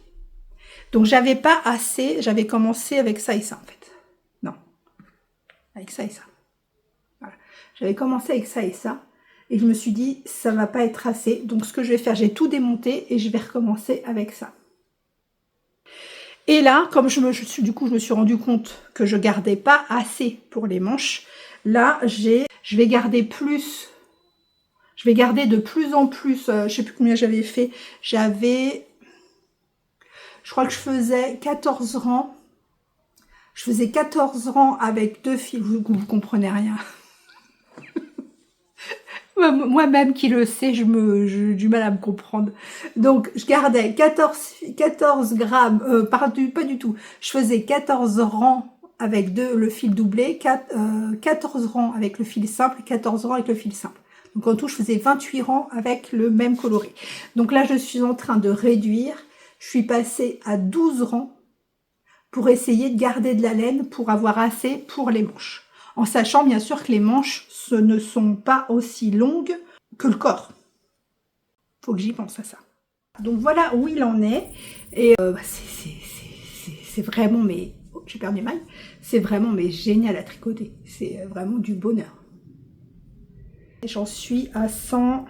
Donc, j'avais pas assez, j'avais commencé avec ça et ça en fait. Non, avec ça et ça. Voilà. J'avais commencé avec ça et ça et je me suis dit, ça va pas être assez. Donc, ce que je vais faire, j'ai tout démonté et je vais recommencer avec ça. Et là, comme je me suis rendu compte que je gardais pas assez pour les manches, là, je vais garder plus. Je vais garder de plus en plus, je sais plus combien j'avais fait, je crois que je faisais 14 rangs. Je faisais 14 rangs avec deux fils, vous comprenez rien. Moi-même qui le sais, j'ai du mal à me comprendre. Donc, je gardais 14 grammes, pas du tout. Je faisais 14 rangs avec le fil doublé, 14 rangs avec le fil simple, 14 rangs avec le fil simple. Donc en tout, je faisais 28 rangs avec le même coloris. Donc là, je suis en train de réduire. Je suis passée à 12 rangs pour essayer de garder de la laine pour avoir assez pour les manches. En sachant bien sûr que les manches ne sont pas aussi longues que le corps. Faut que j'y pense à ça. Donc voilà où il en est. Et c'est vraiment, mais oh, j'ai perdu mes mailles. C'est vraiment mais génial à tricoter. C'est vraiment du bonheur. J'en suis à 100,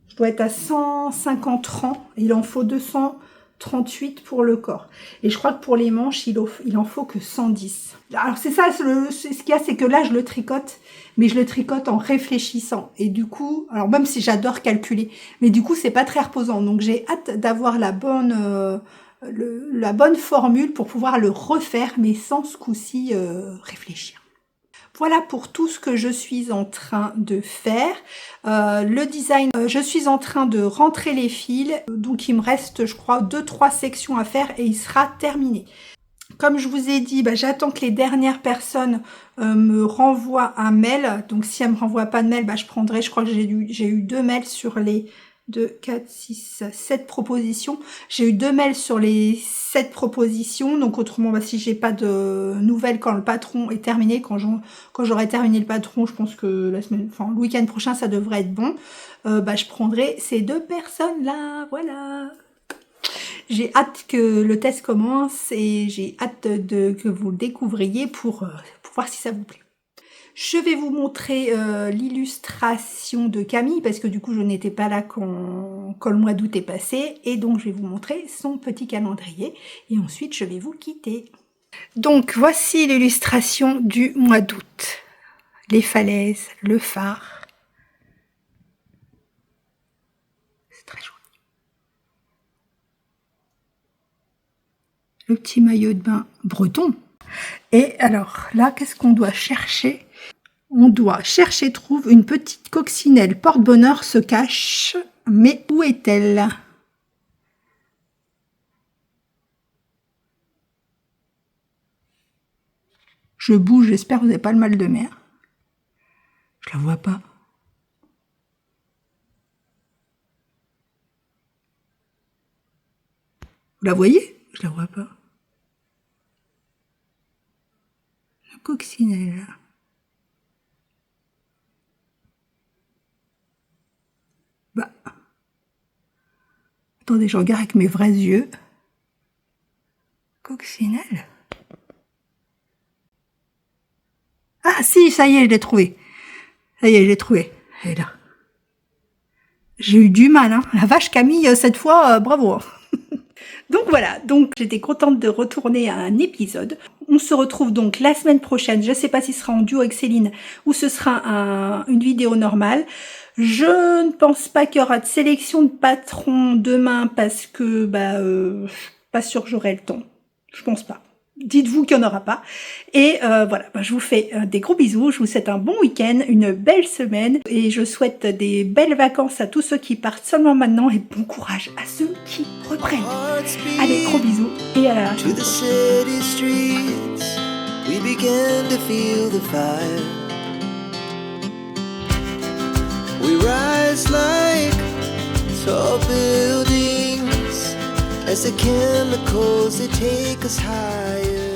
je dois être à 150 rangs, il en faut 238 pour le corps. Et je crois que pour les manches, il en faut que 110. Alors c'est ça, ce qu'il y a, c'est que là je le tricote, mais je le tricote en réfléchissant. Et du coup, alors même si j'adore calculer, mais du coup c'est pas très reposant. Donc j'ai hâte d'avoir la bonne formule pour pouvoir le refaire, mais sans ce coup-ci réfléchir. Voilà pour tout ce que je suis en train de faire. Le design, je suis en train de rentrer les fils. Donc il me reste, je crois, 2-3 sections à faire et il sera terminé. Comme je vous ai dit, j'attends que les dernières personnes me renvoient un mail. Donc si elles me renvoient pas de mail, je prendrai, je crois que j'ai eu 2 mails sur les 2, 4, 6, 7 propositions. J'ai eu 2 mails sur les 7 propositions. Donc autrement, si j'ai pas de nouvelles quand le patron est terminé, quand j'aurai terminé le patron, je pense que le week-end prochain, ça devrait être bon. Je prendrai ces 2 personnes-là. Voilà. J'ai hâte que le test commence et j'ai hâte que vous le découvriez pour voir si ça vous plaît. Je vais vous montrer l'illustration de Camille parce que du coup je n'étais pas là quand le mois d'août est passé et donc je vais vous montrer son petit calendrier et ensuite je vais vous quitter. Donc voici l'illustration du mois d'août. Les falaises, le phare. C'est très joli. Le petit maillot de bain breton. Et alors là, qu'est-ce qu'on doit chercher? On doit chercher, trouve une petite coccinelle porte-bonheur se cache. Mais où est-elle? Je bouge, j'espère que vous n'avez pas le mal de mer. Je la vois pas. Vous la voyez? Je la vois pas. La coccinelle. Bah. Attendez, je regarde avec mes vrais yeux. Coccinelle. Ah si, ça y est, je l'ai trouvée. Ça y est, je l'ai trouvée. Elle est là. J'ai eu du mal, hein. La vache Camille, cette fois, bravo. Donc voilà, donc j'étais contente de retourner à un épisode. On se retrouve donc la semaine prochaine. Je ne sais pas si ce sera en duo avec Céline ou ce sera une vidéo normale. Je ne pense pas qu'il y aura de sélection de patrons demain parce que je suis pas sûre que j'aurai le temps. Je pense pas. Dites-vous qu'il n'y en aura pas. Et voilà, je vous fais des gros bisous. Je vous souhaite un bon week-end, une belle semaine. Et je souhaite des belles vacances à tous ceux qui partent seulement maintenant. Et bon courage à ceux qui reprennent. Allez, gros bisous. Et à la To the city streets, we began to feel the fire. We rise like tall buildings as the chemicals they take us higher.